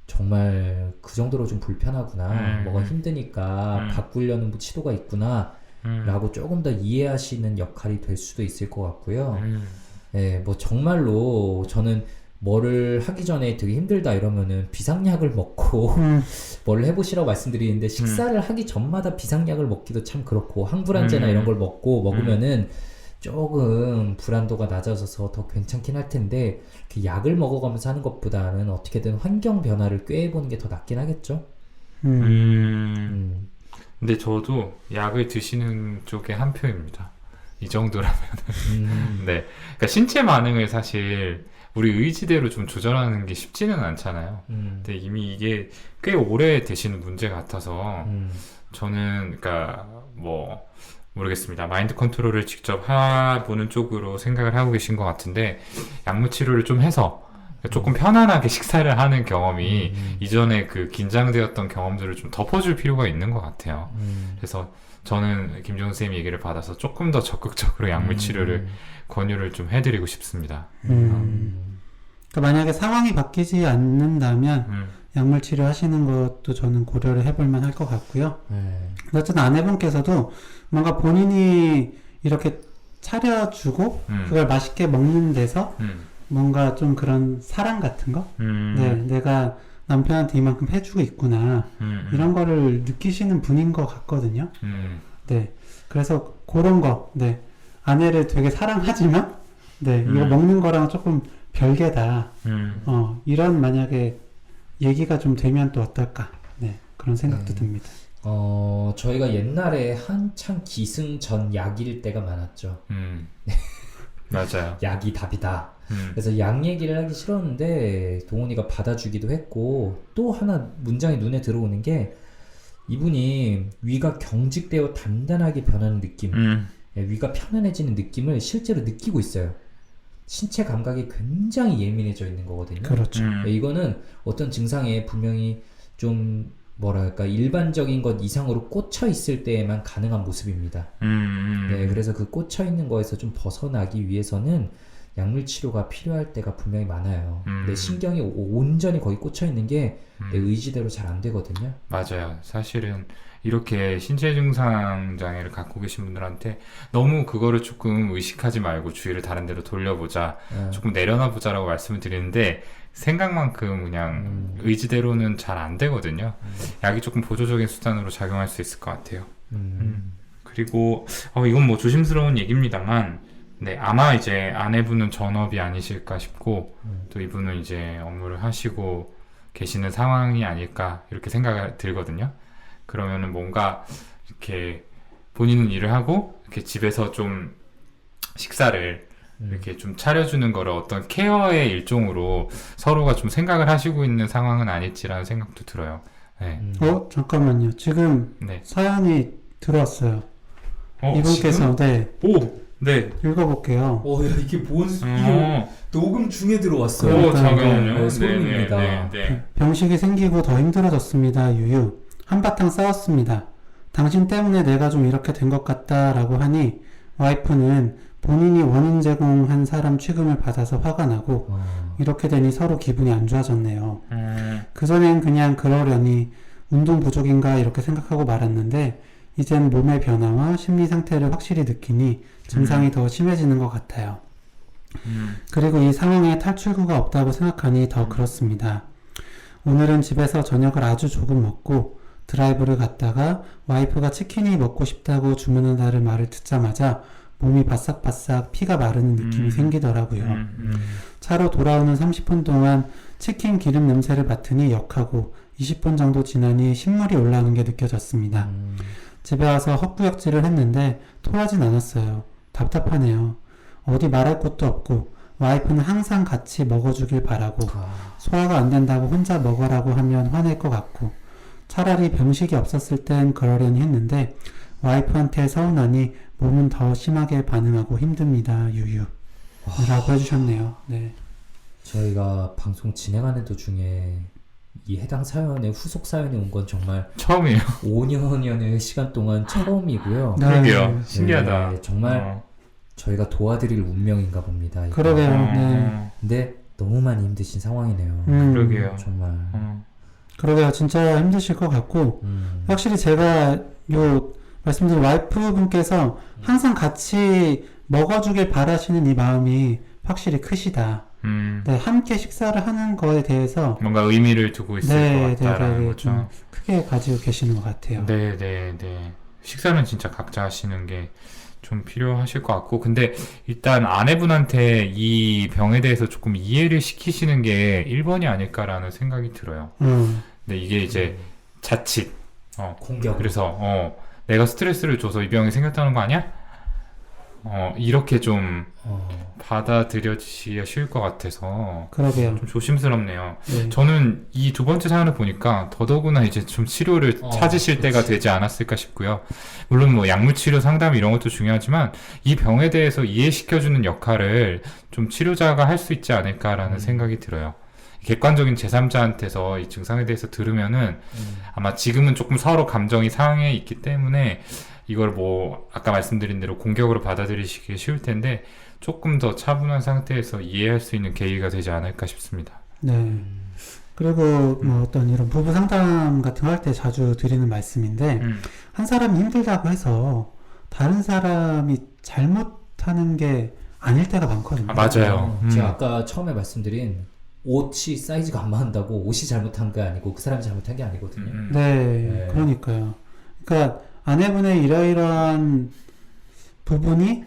정말 그 정도로 좀 불편하구나. 뭐가 힘드니까 바꾸려는 시도가 있구나. 라고 조금 더 이해하시는 역할이 될 수도 있을 것 같고요. 네, 뭐 정말로 저는 뭐를 하기 전에 되게 힘들다 이러면은 비상약을 먹고 뭘 해보시라고 말씀드리는데 식사를 하기 전마다 비상약을 먹기도 참 그렇고 항불안제나 이런 걸 먹으면은 조금 불안도가 낮아져서 더 괜찮긴 할 텐데 그 약을 먹어가면서 하는 것보다는 어떻게든 환경 변화를 꾀해보는 게 더 낫긴 하겠죠. 근데 저도 약을 드시는 쪽에 한 표입니다. 이 정도라면. 네. 그러니까 신체 반응을 사실 우리 의지대로 좀 조절하는 게 쉽지는 않잖아요. 근데 이미 이게 꽤 오래 되시는 문제 같아서 저는 그러니까 뭐 모르겠습니다. 마인드 컨트롤을 직접 해보는 쪽으로 생각을 하고 계신 것 같은데 약물 치료를 좀 해서 조금 편안하게 식사를 하는 경험이 이전에 그 긴장되었던 경험들을 좀 덮어줄 필요가 있는 것 같아요. 그래서 저는 김종훈 쌤 얘기를 받아서 조금 더 적극적으로 약물 치료를 권유를 좀 해드리고 싶습니다. 그러니까 만약에 상황이 바뀌지 않는다면 약물 치료 하시는 것도 저는 고려를 해볼 만할 것 같고요. 어쨌든 아내분께서도 뭔가 본인이 이렇게 차려주고 그걸 맛있게 먹는 데서 뭔가 좀 그런 사랑 같은 거? 네, 내가 남편한테 이만큼 해주고 있구나. 이런 거를 느끼시는 분인 것 같거든요. 네. 그래서 그런 거, 네. 아내를 되게 사랑하지만, 네. 이거 먹는 거랑 조금 별개다. 이런 만약에 얘기가 좀 되면 또 어떨까. 네. 그런 생각도 듭니다. 저희가 옛날에 한창 기승전 약일 때가 많았죠. 맞아요. 약이 답이다. 그래서 약 얘기를 하기 싫었는데 동훈이가 받아주기도 했고 또 하나 문장이 눈에 들어오는 게 이분이 위가 경직되어 단단하게 변하는 느낌, 위가 편안해지는 느낌을 실제로 느끼고 있어요. 신체 감각이 굉장히 예민해져 있는 거거든요. 그렇죠. 이거는 어떤 증상에 분명히 좀 뭐랄까 일반적인 것 이상으로 꽂혀 있을 때에만 가능한 모습입니다. 네, 그래서 그 꽂혀 있는 거에서 좀 벗어나기 위해서는 약물 치료가 필요할 때가 분명히 많아요. 내 신경이 온전히 거기 꽂혀 있는 게 내 의지대로 잘 안 되거든요. 맞아요. 사실은 이렇게 신체 증상 장애를 갖고 계신 분들한테 너무 그거를 조금 의식하지 말고 주의를 다른 데로 돌려보자, 조금 내려놔 보자라고 말씀을 드리는데 생각만큼 그냥 의지대로는 잘 안 되거든요. 약이 조금 보조적인 수단으로 작용할 수 있을 것 같아요. 그리고 이건 뭐 조심스러운 얘기입니다만 네, 아마 이제 아내분은 전업이 아니실까 싶고 또 이분은 이제 업무를 하시고 계시는 상황이 아닐까 이렇게 생각이 들거든요. 그러면은 뭔가 이렇게 본인은 일을 하고 이렇게 집에서 좀 식사를 이렇게 좀 차려주는 거를 어떤 케어의 일종으로 서로가 좀 생각을 하시고 있는 상황은 아닐지라는 생각도 들어요. 네. 잠깐만요. 지금 네. 사연이 들어왔어요. 이분께서 지금? 네. 읽어볼게요. 야, 이게 이게 녹음 중에 들어왔어요. 잠깐만요. 소름입니다. 네. 병식이 생기고 더 힘들어졌습니다. 유유. 한바탕 싸웠습니다. 당신 때문에 내가 좀 이렇게 된 것 같다라고 하니 와이프는 본인이 원인 제공한 사람 취급을 받아서 화가 나고 이렇게 되니 서로 기분이 안 좋아졌네요. 그전엔 그냥 그러려니 운동 부족인가 이렇게 생각하고 말았는데 이젠 몸의 변화와 심리 상태를 확실히 느끼니 증상이 더 심해지는 것 같아요. 그리고 이 상황에 탈출구가 없다고 생각하니 더 그렇습니다. 오늘은 집에서 저녁을 아주 조금 먹고 드라이브를 갔다가 와이프가 치킨이 먹고 싶다고 주문한다는 말을 듣자마자 몸이 바싹바싹 피가 마르는 느낌이 생기더라고요. 차로 돌아오는 30분 동안 치킨 기름 냄새를 맡으니 역하고 20분 정도 지나니 신물이 올라오는 게 느껴졌습니다. 집에 와서 헛구역질을 했는데 토하진 않았어요. 답답하네요. 어디 말할 곳도 없고 와이프는 항상 같이 먹어주길 바라고 소화가 안 된다고 혼자 먹으라고 하면 화낼 것 같고 차라리 병식이 없었을 땐 그러려니 했는데 와이프한테 서운하니 몸은 더 심하게 반응하고 힘듭니다. 유유 라고 해주셨네요. 네. 저희가 방송 진행하는 도중에 이 해당 사연에 후속 사연이 온 건 정말 처음이에요. 5년여의 시간 동안 처음이고요. 네. 그러게요. 신기하다. 네, 정말 저희가 도와드릴 운명인가 봅니다. 이거. 그러게요. 네. 근데 너무 많이 힘드신 상황이네요. 그러게요. 정말. 그러게요. 진짜 힘드실 것 같고 확실히 제가 요 말씀드린 와이프분께서 항상 같이 먹어주길 바라시는 이 마음이 확실히 크시다. 네, 함께 식사를 하는 거에 대해서 뭔가 의미를 두고 있을 것 같다라는 거죠. 좀 크게 가지고 계시는 것 같아요. 네. 식사는 진짜 각자 하시는 게 좀 필요하실 것 같고, 근데 일단 아내분한테 이 병에 대해서 조금 이해를 시키시는 게 1번이 아닐까라는 생각이 들어요. 근데 이게 이제 자칫 공격. 그래서 내가 스트레스를 줘서 이 병이 생겼다는 거 아니야? 이렇게 좀 받아들여지기가 쉬울 것 같아서 그러게요. 좀 조심스럽네요. 네. 저는 이 두 번째 사연을 보니까 더더구나 이제 좀 치료를 찾으실 그치. 때가 되지 않았을까 싶고요. 물론 뭐 약물치료 상담 이런 것도 중요하지만 이 병에 대해서 이해시켜주는 역할을 좀 치료자가 할 수 있지 않을까라는 생각이 들어요. 객관적인 제3자한테서 이 증상에 대해서 들으면은 아마 지금은 조금 서로 감정이 상해 있기 때문에 이걸 뭐 아까 말씀드린 대로 공격으로 받아들이시기 쉬울 텐데 조금 더 차분한 상태에서 이해할 수 있는 계기가 되지 않을까 싶습니다. 네. 그리고 뭐 어떤 이런 부부 상담 같은 거 할 때 자주 드리는 말씀인데 한 사람이 힘들다고 해서 다른 사람이 잘못하는 게 아닐 때가 많거든요. 맞아요. 제가 아까 처음에 말씀드린 옷이 사이즈가 안 맞는다고 옷이 잘못한 게 아니고 그 사람이 잘못한 게 아니거든요. 네, 그러니까요. 그러니까 아내분의 이러이러한 부분이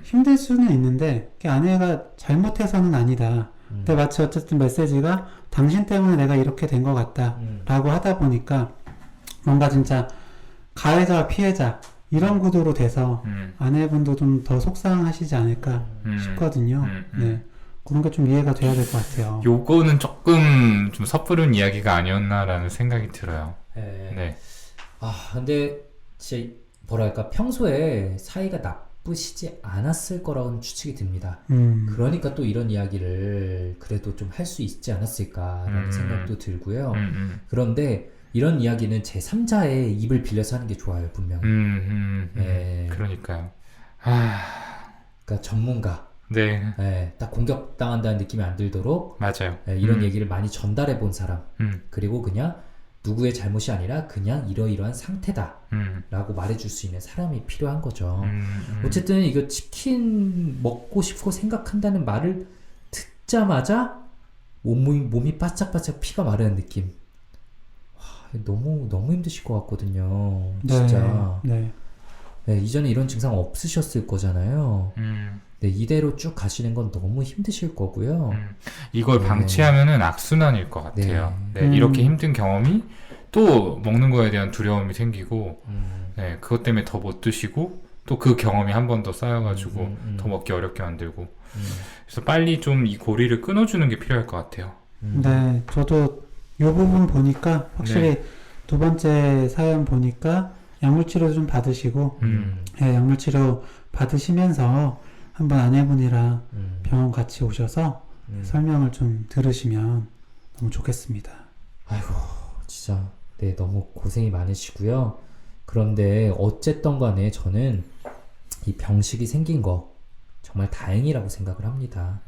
힘들 수는 있는데 그게 아내가 잘못해서는 아니다. 근데 마치 어쨌든 메시지가 당신 때문에 내가 이렇게 된 것 같다 라고 하다 보니까 뭔가 진짜 가해자와 피해자 이런 구도로 돼서 아내분도 좀 더 속상하시지 않을까 싶거든요. 네. 그런 게 좀 이해가 돼야 될 것 같아요. 요거는 조금 좀 섣부른 이야기가 아니었나라는 생각이 들어요. 네. 근데 진짜 뭐랄까 평소에 사이가 나쁘시지 않았을 거라고는 추측이 듭니다. 그러니까 또 이런 이야기를 그래도 좀 할 수 있지 않았을까라는 생각도 들고요. 그런데 이런 이야기는 제3자의 입을 빌려서 하는 게 좋아요, 분명히. 그러니까요. 그러니까 전문가. 네. 딱 공격당한다는 느낌이 안 들도록 맞아요. 이런 얘기를 많이 전달해 본 사람. 그리고 그냥 누구의 잘못이 아니라 그냥 이러이러한 상태다 라고 말해줄 수 있는 사람이 필요한 거죠. 어쨌든 이거 치킨 먹고 싶고 생각한다는 말을 듣자마자 몸이 바짝바짝 피가 마르는 느낌. 너무 힘드실 것 같거든요. 진짜. 네. 이전에 이런 증상 없으셨을 거잖아요. 이대로 쭉 가시는 건 너무 힘드실 거고요. 이걸 방치하면은 악순환일 것 같아요. 이렇게 힘든 경험이 또 먹는 거에 대한 두려움이 생기고, 그것 때문에 더 못 드시고, 또 그 경험이 한 번 더 쌓여가지고 더 먹기 어렵게 만들고. 그래서 빨리 좀 이 고리를 끊어주는 게 필요할 것 같아요. 네, 저도 이 부분 보니까 확실히 두 번째 사연 보니까 약물치료 좀 받으시고, 약물치료 받으시면서 한번 아내분이랑 병원 같이 오셔서 설명을 좀 들으시면 너무 좋겠습니다. 아이고, 진짜 너무 고생이 많으시고요. 그런데 어쨌든 간에 저는 이 병식이 생긴 거 정말 다행이라고 생각을 합니다.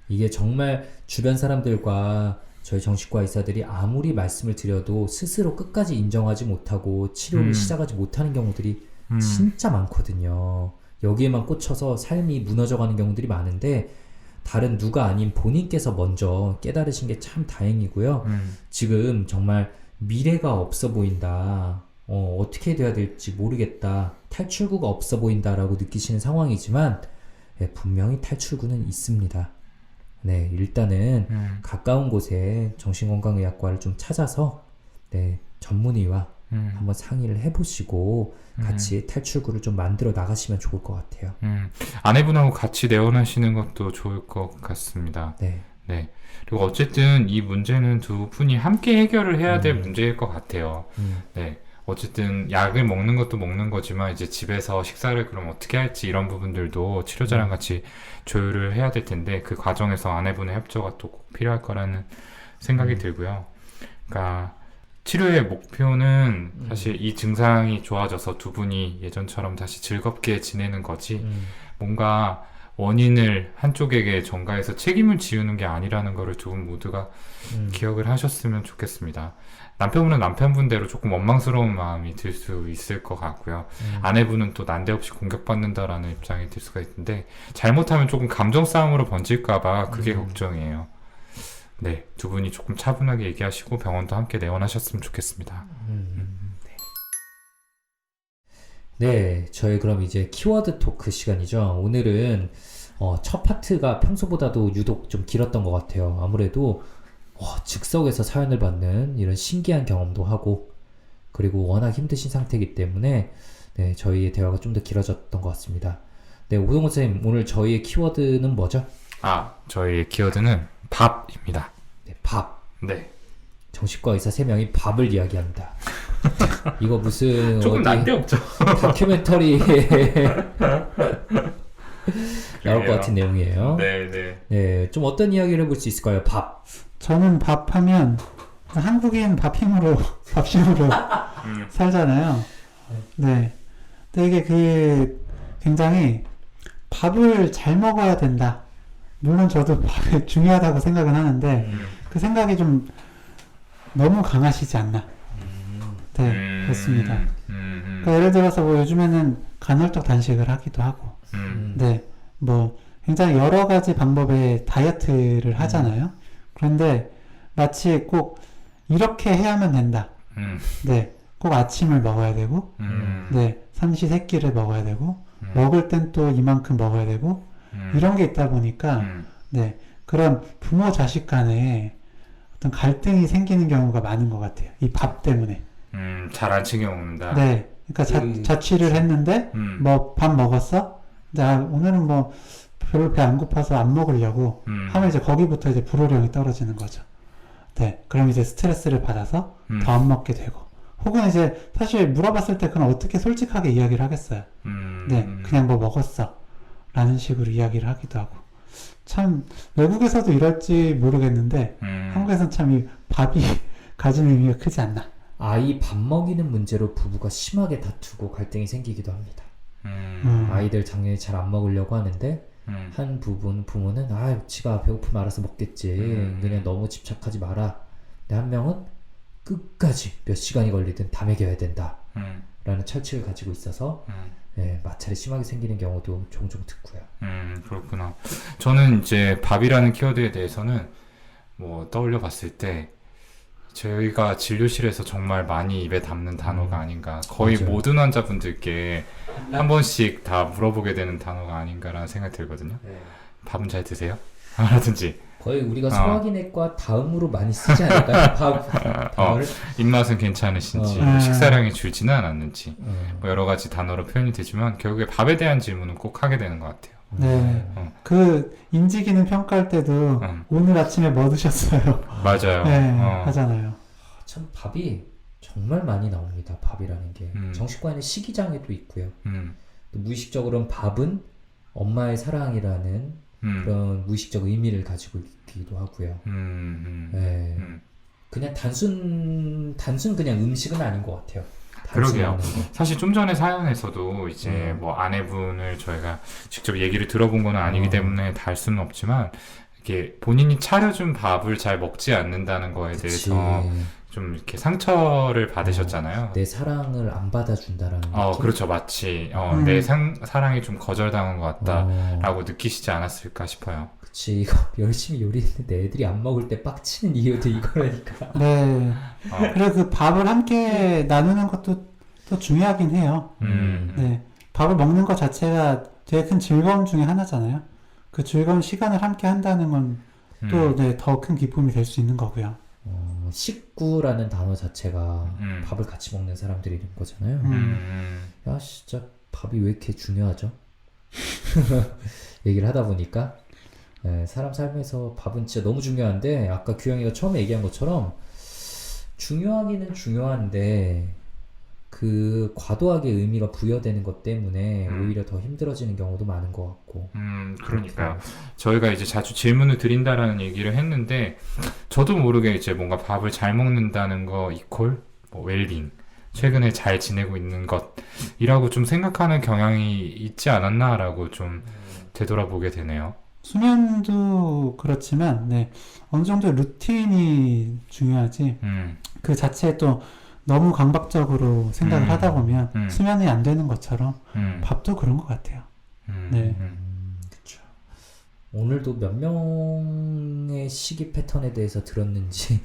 이게 정말 주변 사람들과 저희 정신과 의사들이 아무리 말씀을 드려도 스스로 끝까지 인정하지 못하고 치료를 시작하지 못하는 경우들이 진짜 많거든요. 여기에만 꽂혀서 삶이 무너져가는 경우들이 많은데 다른 누가 아닌 본인께서 먼저 깨달으신 게 참 다행이고요. 지금 정말 미래가 없어 보인다. 어떻게 돼야 될지 모르겠다. 탈출구가 없어 보인다라고 느끼시는 상황이지만 분명히 탈출구는 있습니다. 일단은 가까운 곳에 정신건강의학과를 좀 찾아서 전문의와 한번 상의를 해보시고 같이 탈출구를 좀 만들어 나가시면 좋을 것 같아요. 아내분하고 같이 내원하시는 것도 좋을 것 같습니다. 네. 그리고 어쨌든 이 문제는 두 분이 함께 해결을 해야 될 문제일 것 같아요. 네. 어쨌든 약을 먹는 것도 먹는 거지만 이제 집에서 식사를 그럼 어떻게 할지 이런 부분들도 치료자랑 같이 조율을 해야 될 텐데 그 과정에서 아내분의 협조가 또 꼭 필요할 거라는 생각이 들고요. 그러니까 치료의 목표는 사실 이 증상이 좋아져서 두 분이 예전처럼 다시 즐겁게 지내는 거지 뭔가 원인을 한쪽에게 전가해서 책임을 지우는 게 아니라는 거를 두 분 모두가 기억을 하셨으면 좋겠습니다. 남편분은 남편분대로 조금 원망스러운 마음이 들 수 있을 것 같고요. 아내분은 또 난데없이 공격받는다라는 입장이 들 수가 있는데 잘못하면 조금 감정 싸움으로 번질까봐 그게 걱정이에요. 네, 두 분이 조금 차분하게 얘기하시고 병원도 함께 내원하셨으면 좋겠습니다. 네, 저희 그럼 이제 키워드 토크 시간이죠. 오늘은 첫 파트가 평소보다도 유독 좀 길었던 것 같아요. 아무래도 즉석에서 사연을 받는 이런 신기한 경험도 하고 그리고 워낙 힘드신 상태이기 때문에 네, 저희의 대화가 좀 더 길어졌던 것 같습니다. 네, 오동훈 선생님, 오늘 저희의 키워드는 뭐죠? 저희의 키워드는 밥입니다. 네, 밥. 네. 정신과 의사 3명이 밥을 이야기합니다. 이거 무슨 조금 난데없죠. 다큐멘터리에 나올 것 같은 내용이에요. 네. 네, 좀 어떤 이야기를 해볼 수 있을까요? 밥. 저는 밥하면 한국인 밥힘으로 밥심으로 살잖아요. 네. 근데 이게 굉장히 밥을 잘 먹어야 된다. 물론 저도 밥이 중요하다고 생각은 하는데 그 생각이 좀 너무 강하시지 않나. 네, 그렇습니다. 그러니까 예를 들어서 뭐 요즘에는 간헐적 단식을 하기도 하고, 네, 뭐 굉장히 여러 가지 방법의 다이어트를 하잖아요. 그런데 마치 꼭 이렇게 해야만 된다. 네, 꼭 아침을 먹어야 되고, 네, 삼시세끼를 먹어야 되고, 먹을 땐 또 이만큼 먹어야 되고, 이런 게 있다 보니까, 네, 그런 부모 자식 간에 어떤 갈등이 생기는 경우가 많은 것 같아요. 이 밥 때문에. 잘 안 챙겨 먹는다. 네. 그러니까 자취를 했는데, 뭐, 밥 먹었어? 나 오늘은 뭐, 별로 배 안 고파서 안 먹으려고 하면 이제 거기부터 이제 불호령이 떨어지는 거죠. 네. 그럼 이제 스트레스를 받아서 더 안 먹게 되고. 혹은 이제 사실 물어봤을 때 그럼 어떻게 솔직하게 이야기를 하겠어요. 네. 그냥 뭐 먹었어. 라는 식으로 이야기를 하기도 하고. 참, 외국에서도 이럴지 모르겠는데, 한국에서는 참 이 밥이 가진 의미가 크지 않나. 아이 밥 먹이는 문제로 부부가 심하게 다투고 갈등이 생기기도 합니다. 아이들 당연히 잘 안 먹으려고 하는데 한 부모는 지가 배고프면 알아서 먹겠지. 그냥 너무 집착하지 마라. 근데 한 명은 끝까지 몇 시간이 걸리든 다 먹여야 된다. 라는 철칙을 가지고 있어서 네, 마찰이 심하게 생기는 경우도 종종 듣고요. 그렇구나. 저는 이제 밥이라는 키워드에 대해서는 뭐 떠올려 봤을 때 저희가 진료실에서 정말 많이 입에 담는 단어가 아닌가. 거의 맞아요. 모든 환자분들께 한 번씩 다 물어보게 되는 단어가 아닌가라는 생각이 들거든요. 네. 밥은 잘 드세요? 라든지 거의 우리가 소화기내과 다음으로 많이 쓰지 않을까요? 단어를? 입맛은 괜찮으신지 식사량이 줄지는 않았는지 뭐 여러 가지 단어로 표현이 되지만 결국에 밥에 대한 질문은 꼭 하게 되는 것 같아요. 네. 그 인지기능 평가할 때도 오늘 아침에 뭐 드셨어요? 맞아요. 네, 하잖아요. 참 밥이 정말 많이 나옵니다. 밥이라는 게. 정신과에는 식이장애도 있고요. 또 무의식적으로는 밥은 엄마의 사랑이라는 그런 무의식적 의미를 가지고 있기도 하고요. 네. 그냥 단순 그냥 음식은 아닌 것 같아요. 그러게요. 사실 좀 전에 사연에서도 이제 뭐 아내분을 저희가 직접 얘기를 들어본 건 아니기 때문에 다 알 수는 없지만 이렇게 본인이 차려준 밥을 잘 먹지 않는다는 거에 대해서 좀 이렇게 상처를 받으셨잖아요. 내 사랑을 안 받아준다라는 느낌? 그렇죠. 마치 내 사랑이 좀 거절당한 것 같다라고 느끼시지 않았을까 싶어요. 그치, 이거 열심히 요리했는데 애들이 안 먹을 때 빡치는 이유도 이거라니까. 네. 그리고 그 밥을 함께 나누는 것도 또 중요하긴 해요. 네. 밥을 먹는 것 자체가 되게 큰 즐거움 중에 하나잖아요. 그 즐거운 시간을 함께 한다는 건 또 네, 더 큰 기쁨이 될 수 있는 거고요. 식구라는 단어 자체가 밥을 같이 먹는 사람들이 있는 거잖아요. 야, 진짜 밥이 왜 이렇게 중요하죠? 얘기를 하다 보니까 네, 사람 삶에서 밥은 진짜 너무 중요한데 아까 규영이가 처음에 얘기한 것처럼 중요하기는 중요한데 그 과도하게 의미가 부여되는 것 때문에 음. 오히려 더 힘들어지는 경우도 많은 것 같고. 그러니까요. 저희가 이제 자주 질문을 드린다라는 얘기를 했는데, 저도 모르게 이제 뭔가 밥을 잘 먹는다는 거 이퀄, 뭐, 웰빙, 최근에 잘 지내고 있는 것이라고 좀 생각하는 경향이 있지 않았나라고 좀 되돌아보게 되네요. 수면도 그렇지만, 네, 어느 정도 루틴이 중요하지. 그 자체에 또 너무 강박적으로 생각을 하다 보면 수면이 안 되는 것처럼 밥도 그런 것 같아요. 네. 그쵸. 오늘도 몇 명의 식이 패턴에 대해서 들었는지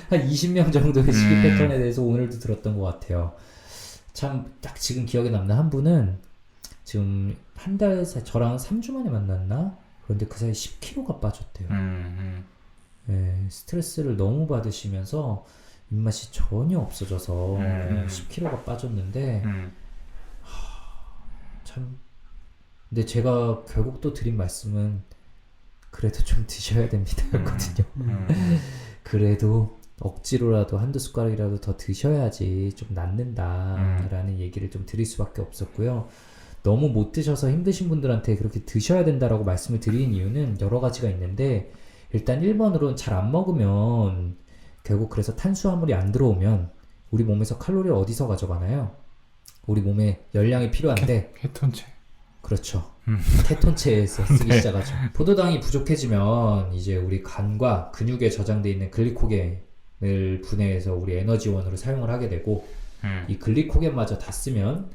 한 20명 정도의 식이 패턴에 대해서 오늘도 들었던 것 같아요. 참 딱 지금 기억에 남는 한 분은 지금 한 달 사이 저랑 3주 만에 만났나? 그런데 그 사이 10kg가 빠졌대요. 네, 스트레스를 너무 받으시면서 입맛이 전혀 없어져서 10kg가 빠졌는데 참 근데 제가 결국 또 드린 말씀은 그래도 좀 드셔야 됩니다 였거든요. 그래도 억지로라도 한두 숟가락이라도 더 드셔야지 좀 낫는다라는 얘기를 좀 드릴 수밖에 없었고요. 너무 못 드셔서 힘드신 분들한테 그렇게 드셔야 된다라고 말씀을 드리는 이유는 여러 가지가 있는데, 일단 1번으로는 잘 안 먹으면 결국 그래서 탄수화물이 안 들어오면 우리 몸에서 칼로리를 어디서 가져가나요? 우리 몸에 열량이 필요한데 케톤체. 그렇죠. 케톤체에서 쓰기 네. 시작하죠. 포도당이 부족해지면 이제 우리 간과 근육에 저장돼 있는 글리코겐을 분해해서 우리 에너지원으로 사용을 하게 되고, 이 글리코겐마저 다 쓰면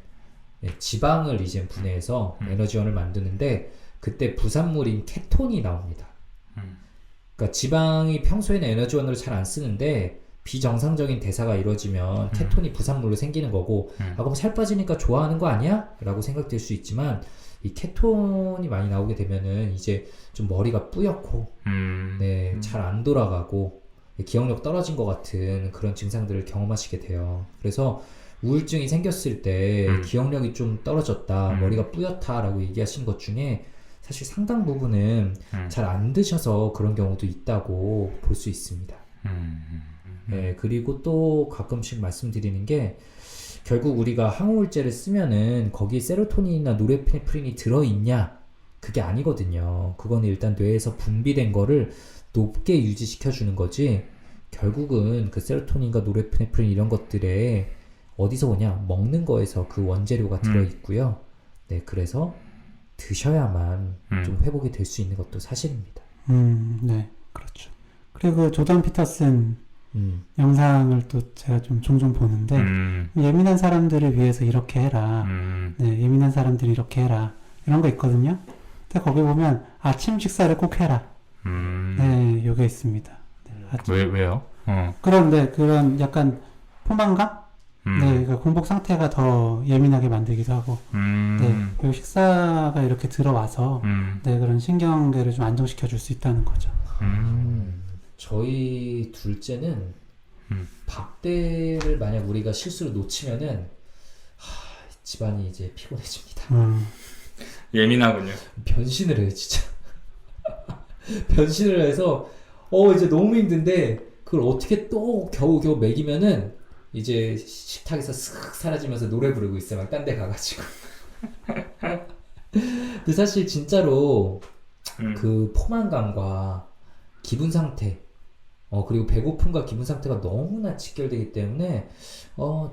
지방을 이제 분해해서 에너지원을 만드는데, 그때 부산물인 케톤이 나옵니다. 그러니까 지방이 평소에는 에너지원으로 잘 안 쓰는데 비정상적인 대사가 이루어지면 케톤이 부산물로 생기는 거고, 아 그럼 살 빠지니까 좋아하는 거 아니야? 라고 생각될 수 있지만, 이 케톤이 많이 나오게 되면은 이제 좀 머리가 뿌옇고 네, 잘 안 돌아가고 기억력 떨어진 것 같은 그런 증상들을 경험하시게 돼요. 그래서 우울증이 생겼을 때 기억력이 좀 떨어졌다, 머리가 뿌옇다라고 얘기하신 것 중에 사실 상당 부분은 잘 안 드셔서 그런 경우도 있다고 볼 수 있습니다. 네, 그리고 또 가끔씩 말씀드리는 게, 결국 우리가 항우울제를 쓰면은 거기에 세로토닌이나 노르에피네프린이 들어있냐? 그게 아니거든요. 그건 일단 뇌에서 분비된 거를 높게 유지시켜주는 거지, 결국은 그 세로토닌과 노르에피네프린 이런 것들에 어디서 오냐? 먹는 거에서 그 원재료가 들어있고요. 네, 그래서 드셔야만 좀 회복이 될 수 있는 것도 사실입니다. 네, 그렇죠. 그리고 조던 피터슨 영상을 또 제가 좀 종종 보는데, 예민한 사람들을 위해서 이렇게 해라. 네, 예민한 사람들이 이렇게 해라. 이런 거 있거든요. 근데 거기 보면 아침 식사를 꼭 해라. 네, 요게 있습니다. 네, 왜요? 그런데 그런 약간 포만감? 네, 그러니까 공복 상태가 더 예민하게 만들기도 하고, 네, 그리고 식사가 이렇게 들어와서, 네, 그런 신경계를 좀 안정시켜 줄 수 있다는 거죠. 저희 둘째는 밥때를 만약 우리가 실수로 놓치면은 집안이 이제 피곤해집니다. 예민하군요. 변신을 해요, 진짜. 변신을 해서 이제 너무 힘든데 그걸 어떻게 또 겨우겨우 먹이면은 이제 식탁에서 쓱 사라지면서 노래 부르고 있어요. 막 딴 데 가가지고. 근데 사실 진짜로 그 포만감과 기분 상태, 그리고 배고픔과 기분 상태가 너무나 직결되기 때문에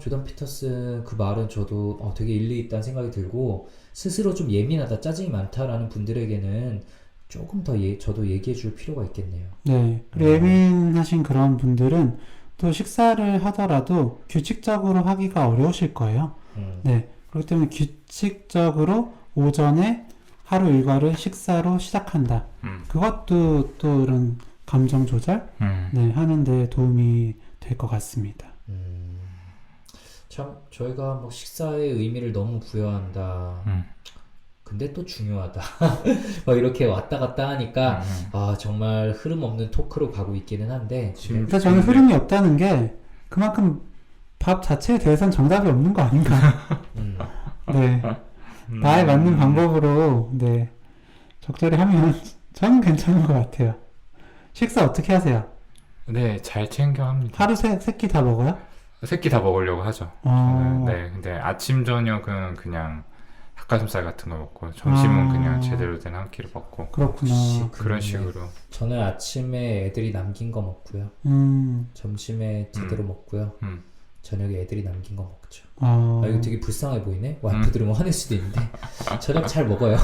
조던 피터슨 그 말은 저도 되게 일리 있다는 생각이 들고, 스스로 좀 예민하다, 짜증이 많다라는 분들에게는 조금 더 저도 얘기해 줄 필요가 있겠네요. 네, 그리고 예민하신 그런 분들은 또 식사를 하더라도 규칙적으로 하기가 어려우실 거예요. 네, 그렇기 때문에 규칙적으로 오전에 하루 일과를 식사로 시작한다. 그것도 또 이런 감정 조절 네, 하는데 도움이 될 것 같습니다. 참 저희가 뭐 식사의 의미를 너무 부여한다. 근데 또 중요하다. 막 이렇게 왔다 갔다 하니까 정말 흐름 없는 토크로 가고 있기는 한데, 근데 저는 흐름이 없다는 게 그만큼 밥 자체에 대해서는 정답이 없는 거 아닌가. 네, 나에 맞는 방법으로 네, 적절히 하면 저는 괜찮은 것 같아요. 식사 어떻게 하세요? 네, 잘 챙겨 합니다. 하루 세 끼 다 먹어요? 새끼 다 먹으려고 하죠. 어. 네, 근데 아침 저녁은 그냥 닭가슴살 같은 거 먹고 점심은 그냥 제대로 된 한 끼를 먹고 그렇구나. 그런 식으로. 저는 아침에 애들이 남긴 거 먹고요. 점심에 제대로 먹고요. 저녁에 애들이 남긴 거 먹죠. 아, 이거 되게 불쌍해 보이네. 와이프 들으면 화낼 수도 있는데 저녁 잘 먹어요.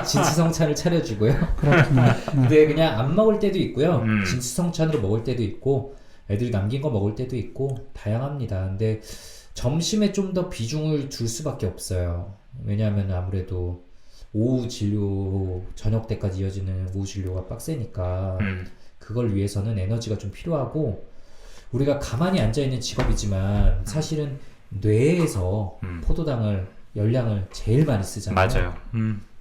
진수성찬을 차려주고요. 그렇구나. 근데 그냥 안 먹을 때도 있고요. 진수성찬으로 먹을 때도 있고 애들이 남긴 거 먹을 때도 있고 다양합니다. 근데 점심에 좀 더 비중을 둘 수밖에 없어요. 왜냐하면 아무래도 오후 진료, 저녁 때까지 이어지는 오후 진료가 빡세니까 그걸 위해서는 에너지가 좀 필요하고, 우리가 가만히 앉아있는 직업이지만 사실은 뇌에서 포도당을, 열량을 제일 많이 쓰잖아요. 맞아요.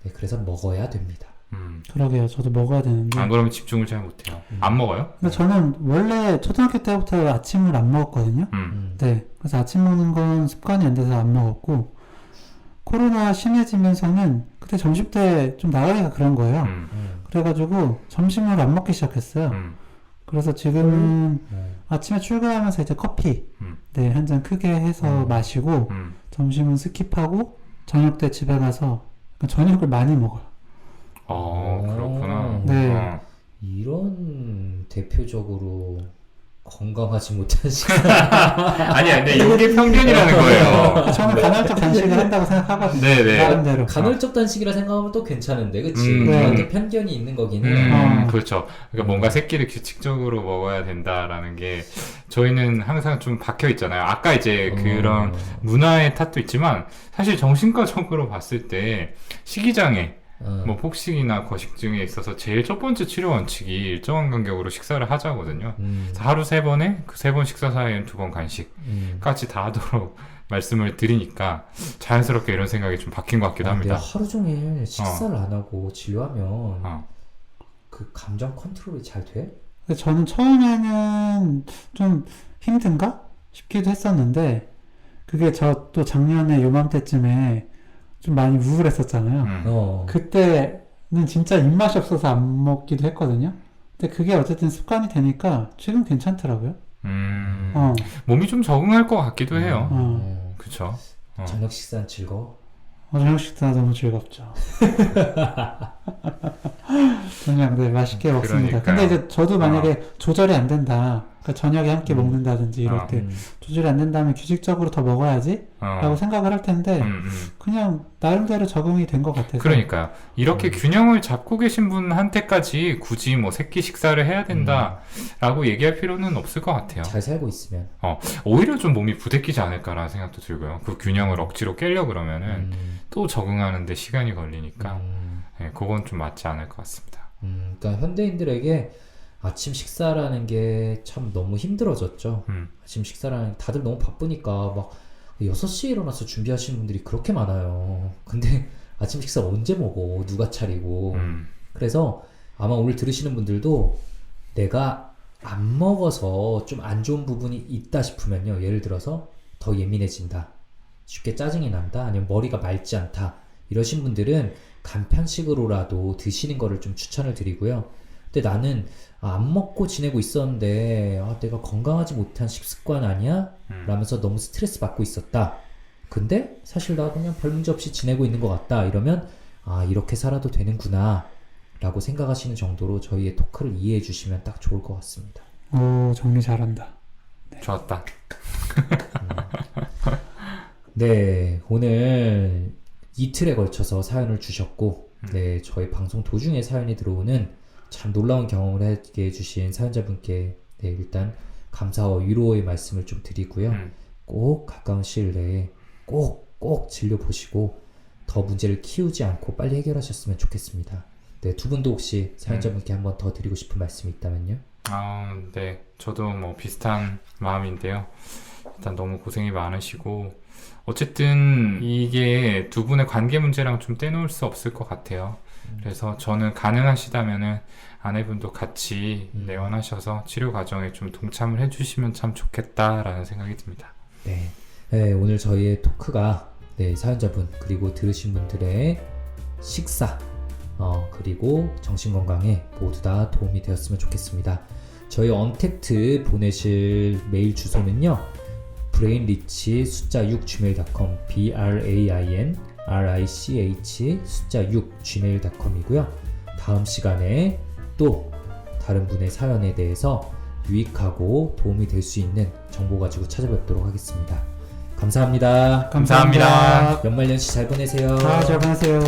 네, 그래서 먹어야 됩니다. 그러게요. 저도 먹어야 되는데. 안 그러면 집중을 잘 못해요. 안 먹어요? 근데 저는 원래 초등학교 때부터 아침을 안 먹었거든요. 네. 그래서 아침 먹는 건 습관이 안 돼서 안 먹었고, 코로나 심해지면서는 그때 점심 때 좀 나가기가 그런 거예요. 그래가지고 점심을 안 먹기 시작했어요. 그래서 지금은 아침에 출근하면서 이제 커피 네, 한 잔 크게 해서 마시고 점심은 스킵하고 저녁 때 집에 가서 저녁을 많이 먹어요. 그렇구나. 네. 이런 대표적으로 건강하지 못한 식사. 아니야, 근데 이게 평균이라는 거예요. 저는 간헐적 단식을 한다고 생각하거든요. 네네. 나름대로. 간헐적 단식이라 생각하면 또 괜찮은데, 그치? 네. 그런데 편견이 있는 거긴 해. 그렇죠. 그러니까 뭔가 새끼를 규칙적으로 먹어야 된다라는 게 저희는 항상 좀 박혀 있잖아요. 아까 이제 그런 문화의 탓도 있지만 사실 정신과적으로 봤을 때 식이장애, 뭐 폭식이나 거식증에 있어서 제일 첫 번째 치료 원칙이 일정한 간격으로 식사를 하자거든요. 그래서 하루 3번에 그 3번 식사 사이에는 2번 간식까지 다 하도록 말씀을 드리니까 자연스럽게 이런 생각이 좀 바뀐 것 같기도 합니다. 내가 하루 종일 식사를 안 하고 진료하면 그 감정 컨트롤이 잘 돼? 근데 저는 처음에는 좀 힘든가 싶기도 했었는데, 그게 저 또 작년에 요맘때쯤에 좀 많이 우울했었잖아요. 그때는 진짜 입맛이 없어서 안 먹기도 했거든요. 근데 그게 어쨌든 습관이 되니까 지금 괜찮더라고요. 몸이 좀 적응할 것 같기도 해요. 그쵸. 저녁 식사는 즐거워? 저녁 식사 너무 즐겁죠. 그냥 네, 맛있게 먹습니다. 근데 이제 저도 만약에 조절이 안 된다, 그러니까 저녁에 함께 먹는다든지 이럴 때 조절이 안 된다면 규칙적으로 더 먹어야지 라고 생각을 할 텐데 그냥 나름대로 적응이 된 것 같아서. 그러니까요. 이렇게 균형을 잡고 계신 분한테까지 굳이 뭐 새끼 식사를 해야 된다라고 얘기할 필요는 없을 것 같아요. 잘 살고 있으면. 오히려 좀 몸이 부대끼지 않을까라는 생각도 들고요. 그 균형을 억지로 깨려고 그러면은 또 적응하는데 시간이 걸리니까 네, 그건 좀 맞지 않을 것 같습니다. 그러니까 현대인들에게 아침 식사라는 게 참 너무 힘들어졌죠. 아침 식사라는 게 다들 너무 바쁘니까 막 6시에 일어나서 준비하시는 분들이 그렇게 많아요. 근데 아침 식사 언제 먹어? 누가 차리고. 그래서 아마 오늘 들으시는 분들도 내가 안 먹어서 좀 안 좋은 부분이 있다 싶으면요, 예를 들어서 더 예민해진다, 쉽게 짜증이 난다, 아니면 머리가 맑지 않다, 이러신 분들은 간편식으로라도 드시는 거를 좀 추천을 드리고요. 근데 나는 안 먹고 지내고 있었는데 내가 건강하지 못한 식습관 아니야? 라면서 너무 스트레스 받고 있었다. 근데 사실 나 그냥 별 문제 없이 지내고 있는 것 같다. 이러면 이렇게 살아도 되는구나 라고 생각하시는 정도로 저희의 토크를 이해해 주시면 딱 좋을 것 같습니다. 오, 정리 잘한다. 네. 좋았다. 네, 오늘 이틀에 걸쳐서 사연을 주셨고, 네, 저희 방송 도중에 사연이 들어오는 참 놀라운 경험을 하게 해주신 사연자분께 네, 일단 감사와 위로의 말씀을 좀 드리고요. 꼭 가까운 시일 내에 꼭 진료 보시고 더 문제를 키우지 않고 빨리 해결하셨으면 좋겠습니다. 네, 두 분도 혹시 사연자분께 한 번 더 드리고 싶은 말씀이 있다면요? 네, 저도 뭐 비슷한 마음인데요. 일단 너무 고생이 많으시고 어쨌든 이게 두 분의 관계 문제랑 좀 떼놓을 수 없을 것 같아요. 그래서 저는 가능하시다면은 아내분도 같이 내원하셔서 치료 과정에 좀 동참을 해주시면 참 좋겠다라는 생각이 듭니다. 네, 네, 오늘 저희의 토크가 네, 사연자분 그리고 들으신 분들의 식사 그리고 정신건강에 모두 다 도움이 되었으면 좋겠습니다. 저희 언택트 보내실 메일 주소는요, brainrich 숫자 6 gmail.com brainrich 숫자 6 gmail.com이고요. 다음 시간에 또 다른 분의 사연에 대해서 유익하고 도움이 될 수 있는 정보 가지고 찾아뵙도록 하겠습니다. 감사합니다. 감사합니다. 연말연시 잘 보내세요. 잘 보내세요.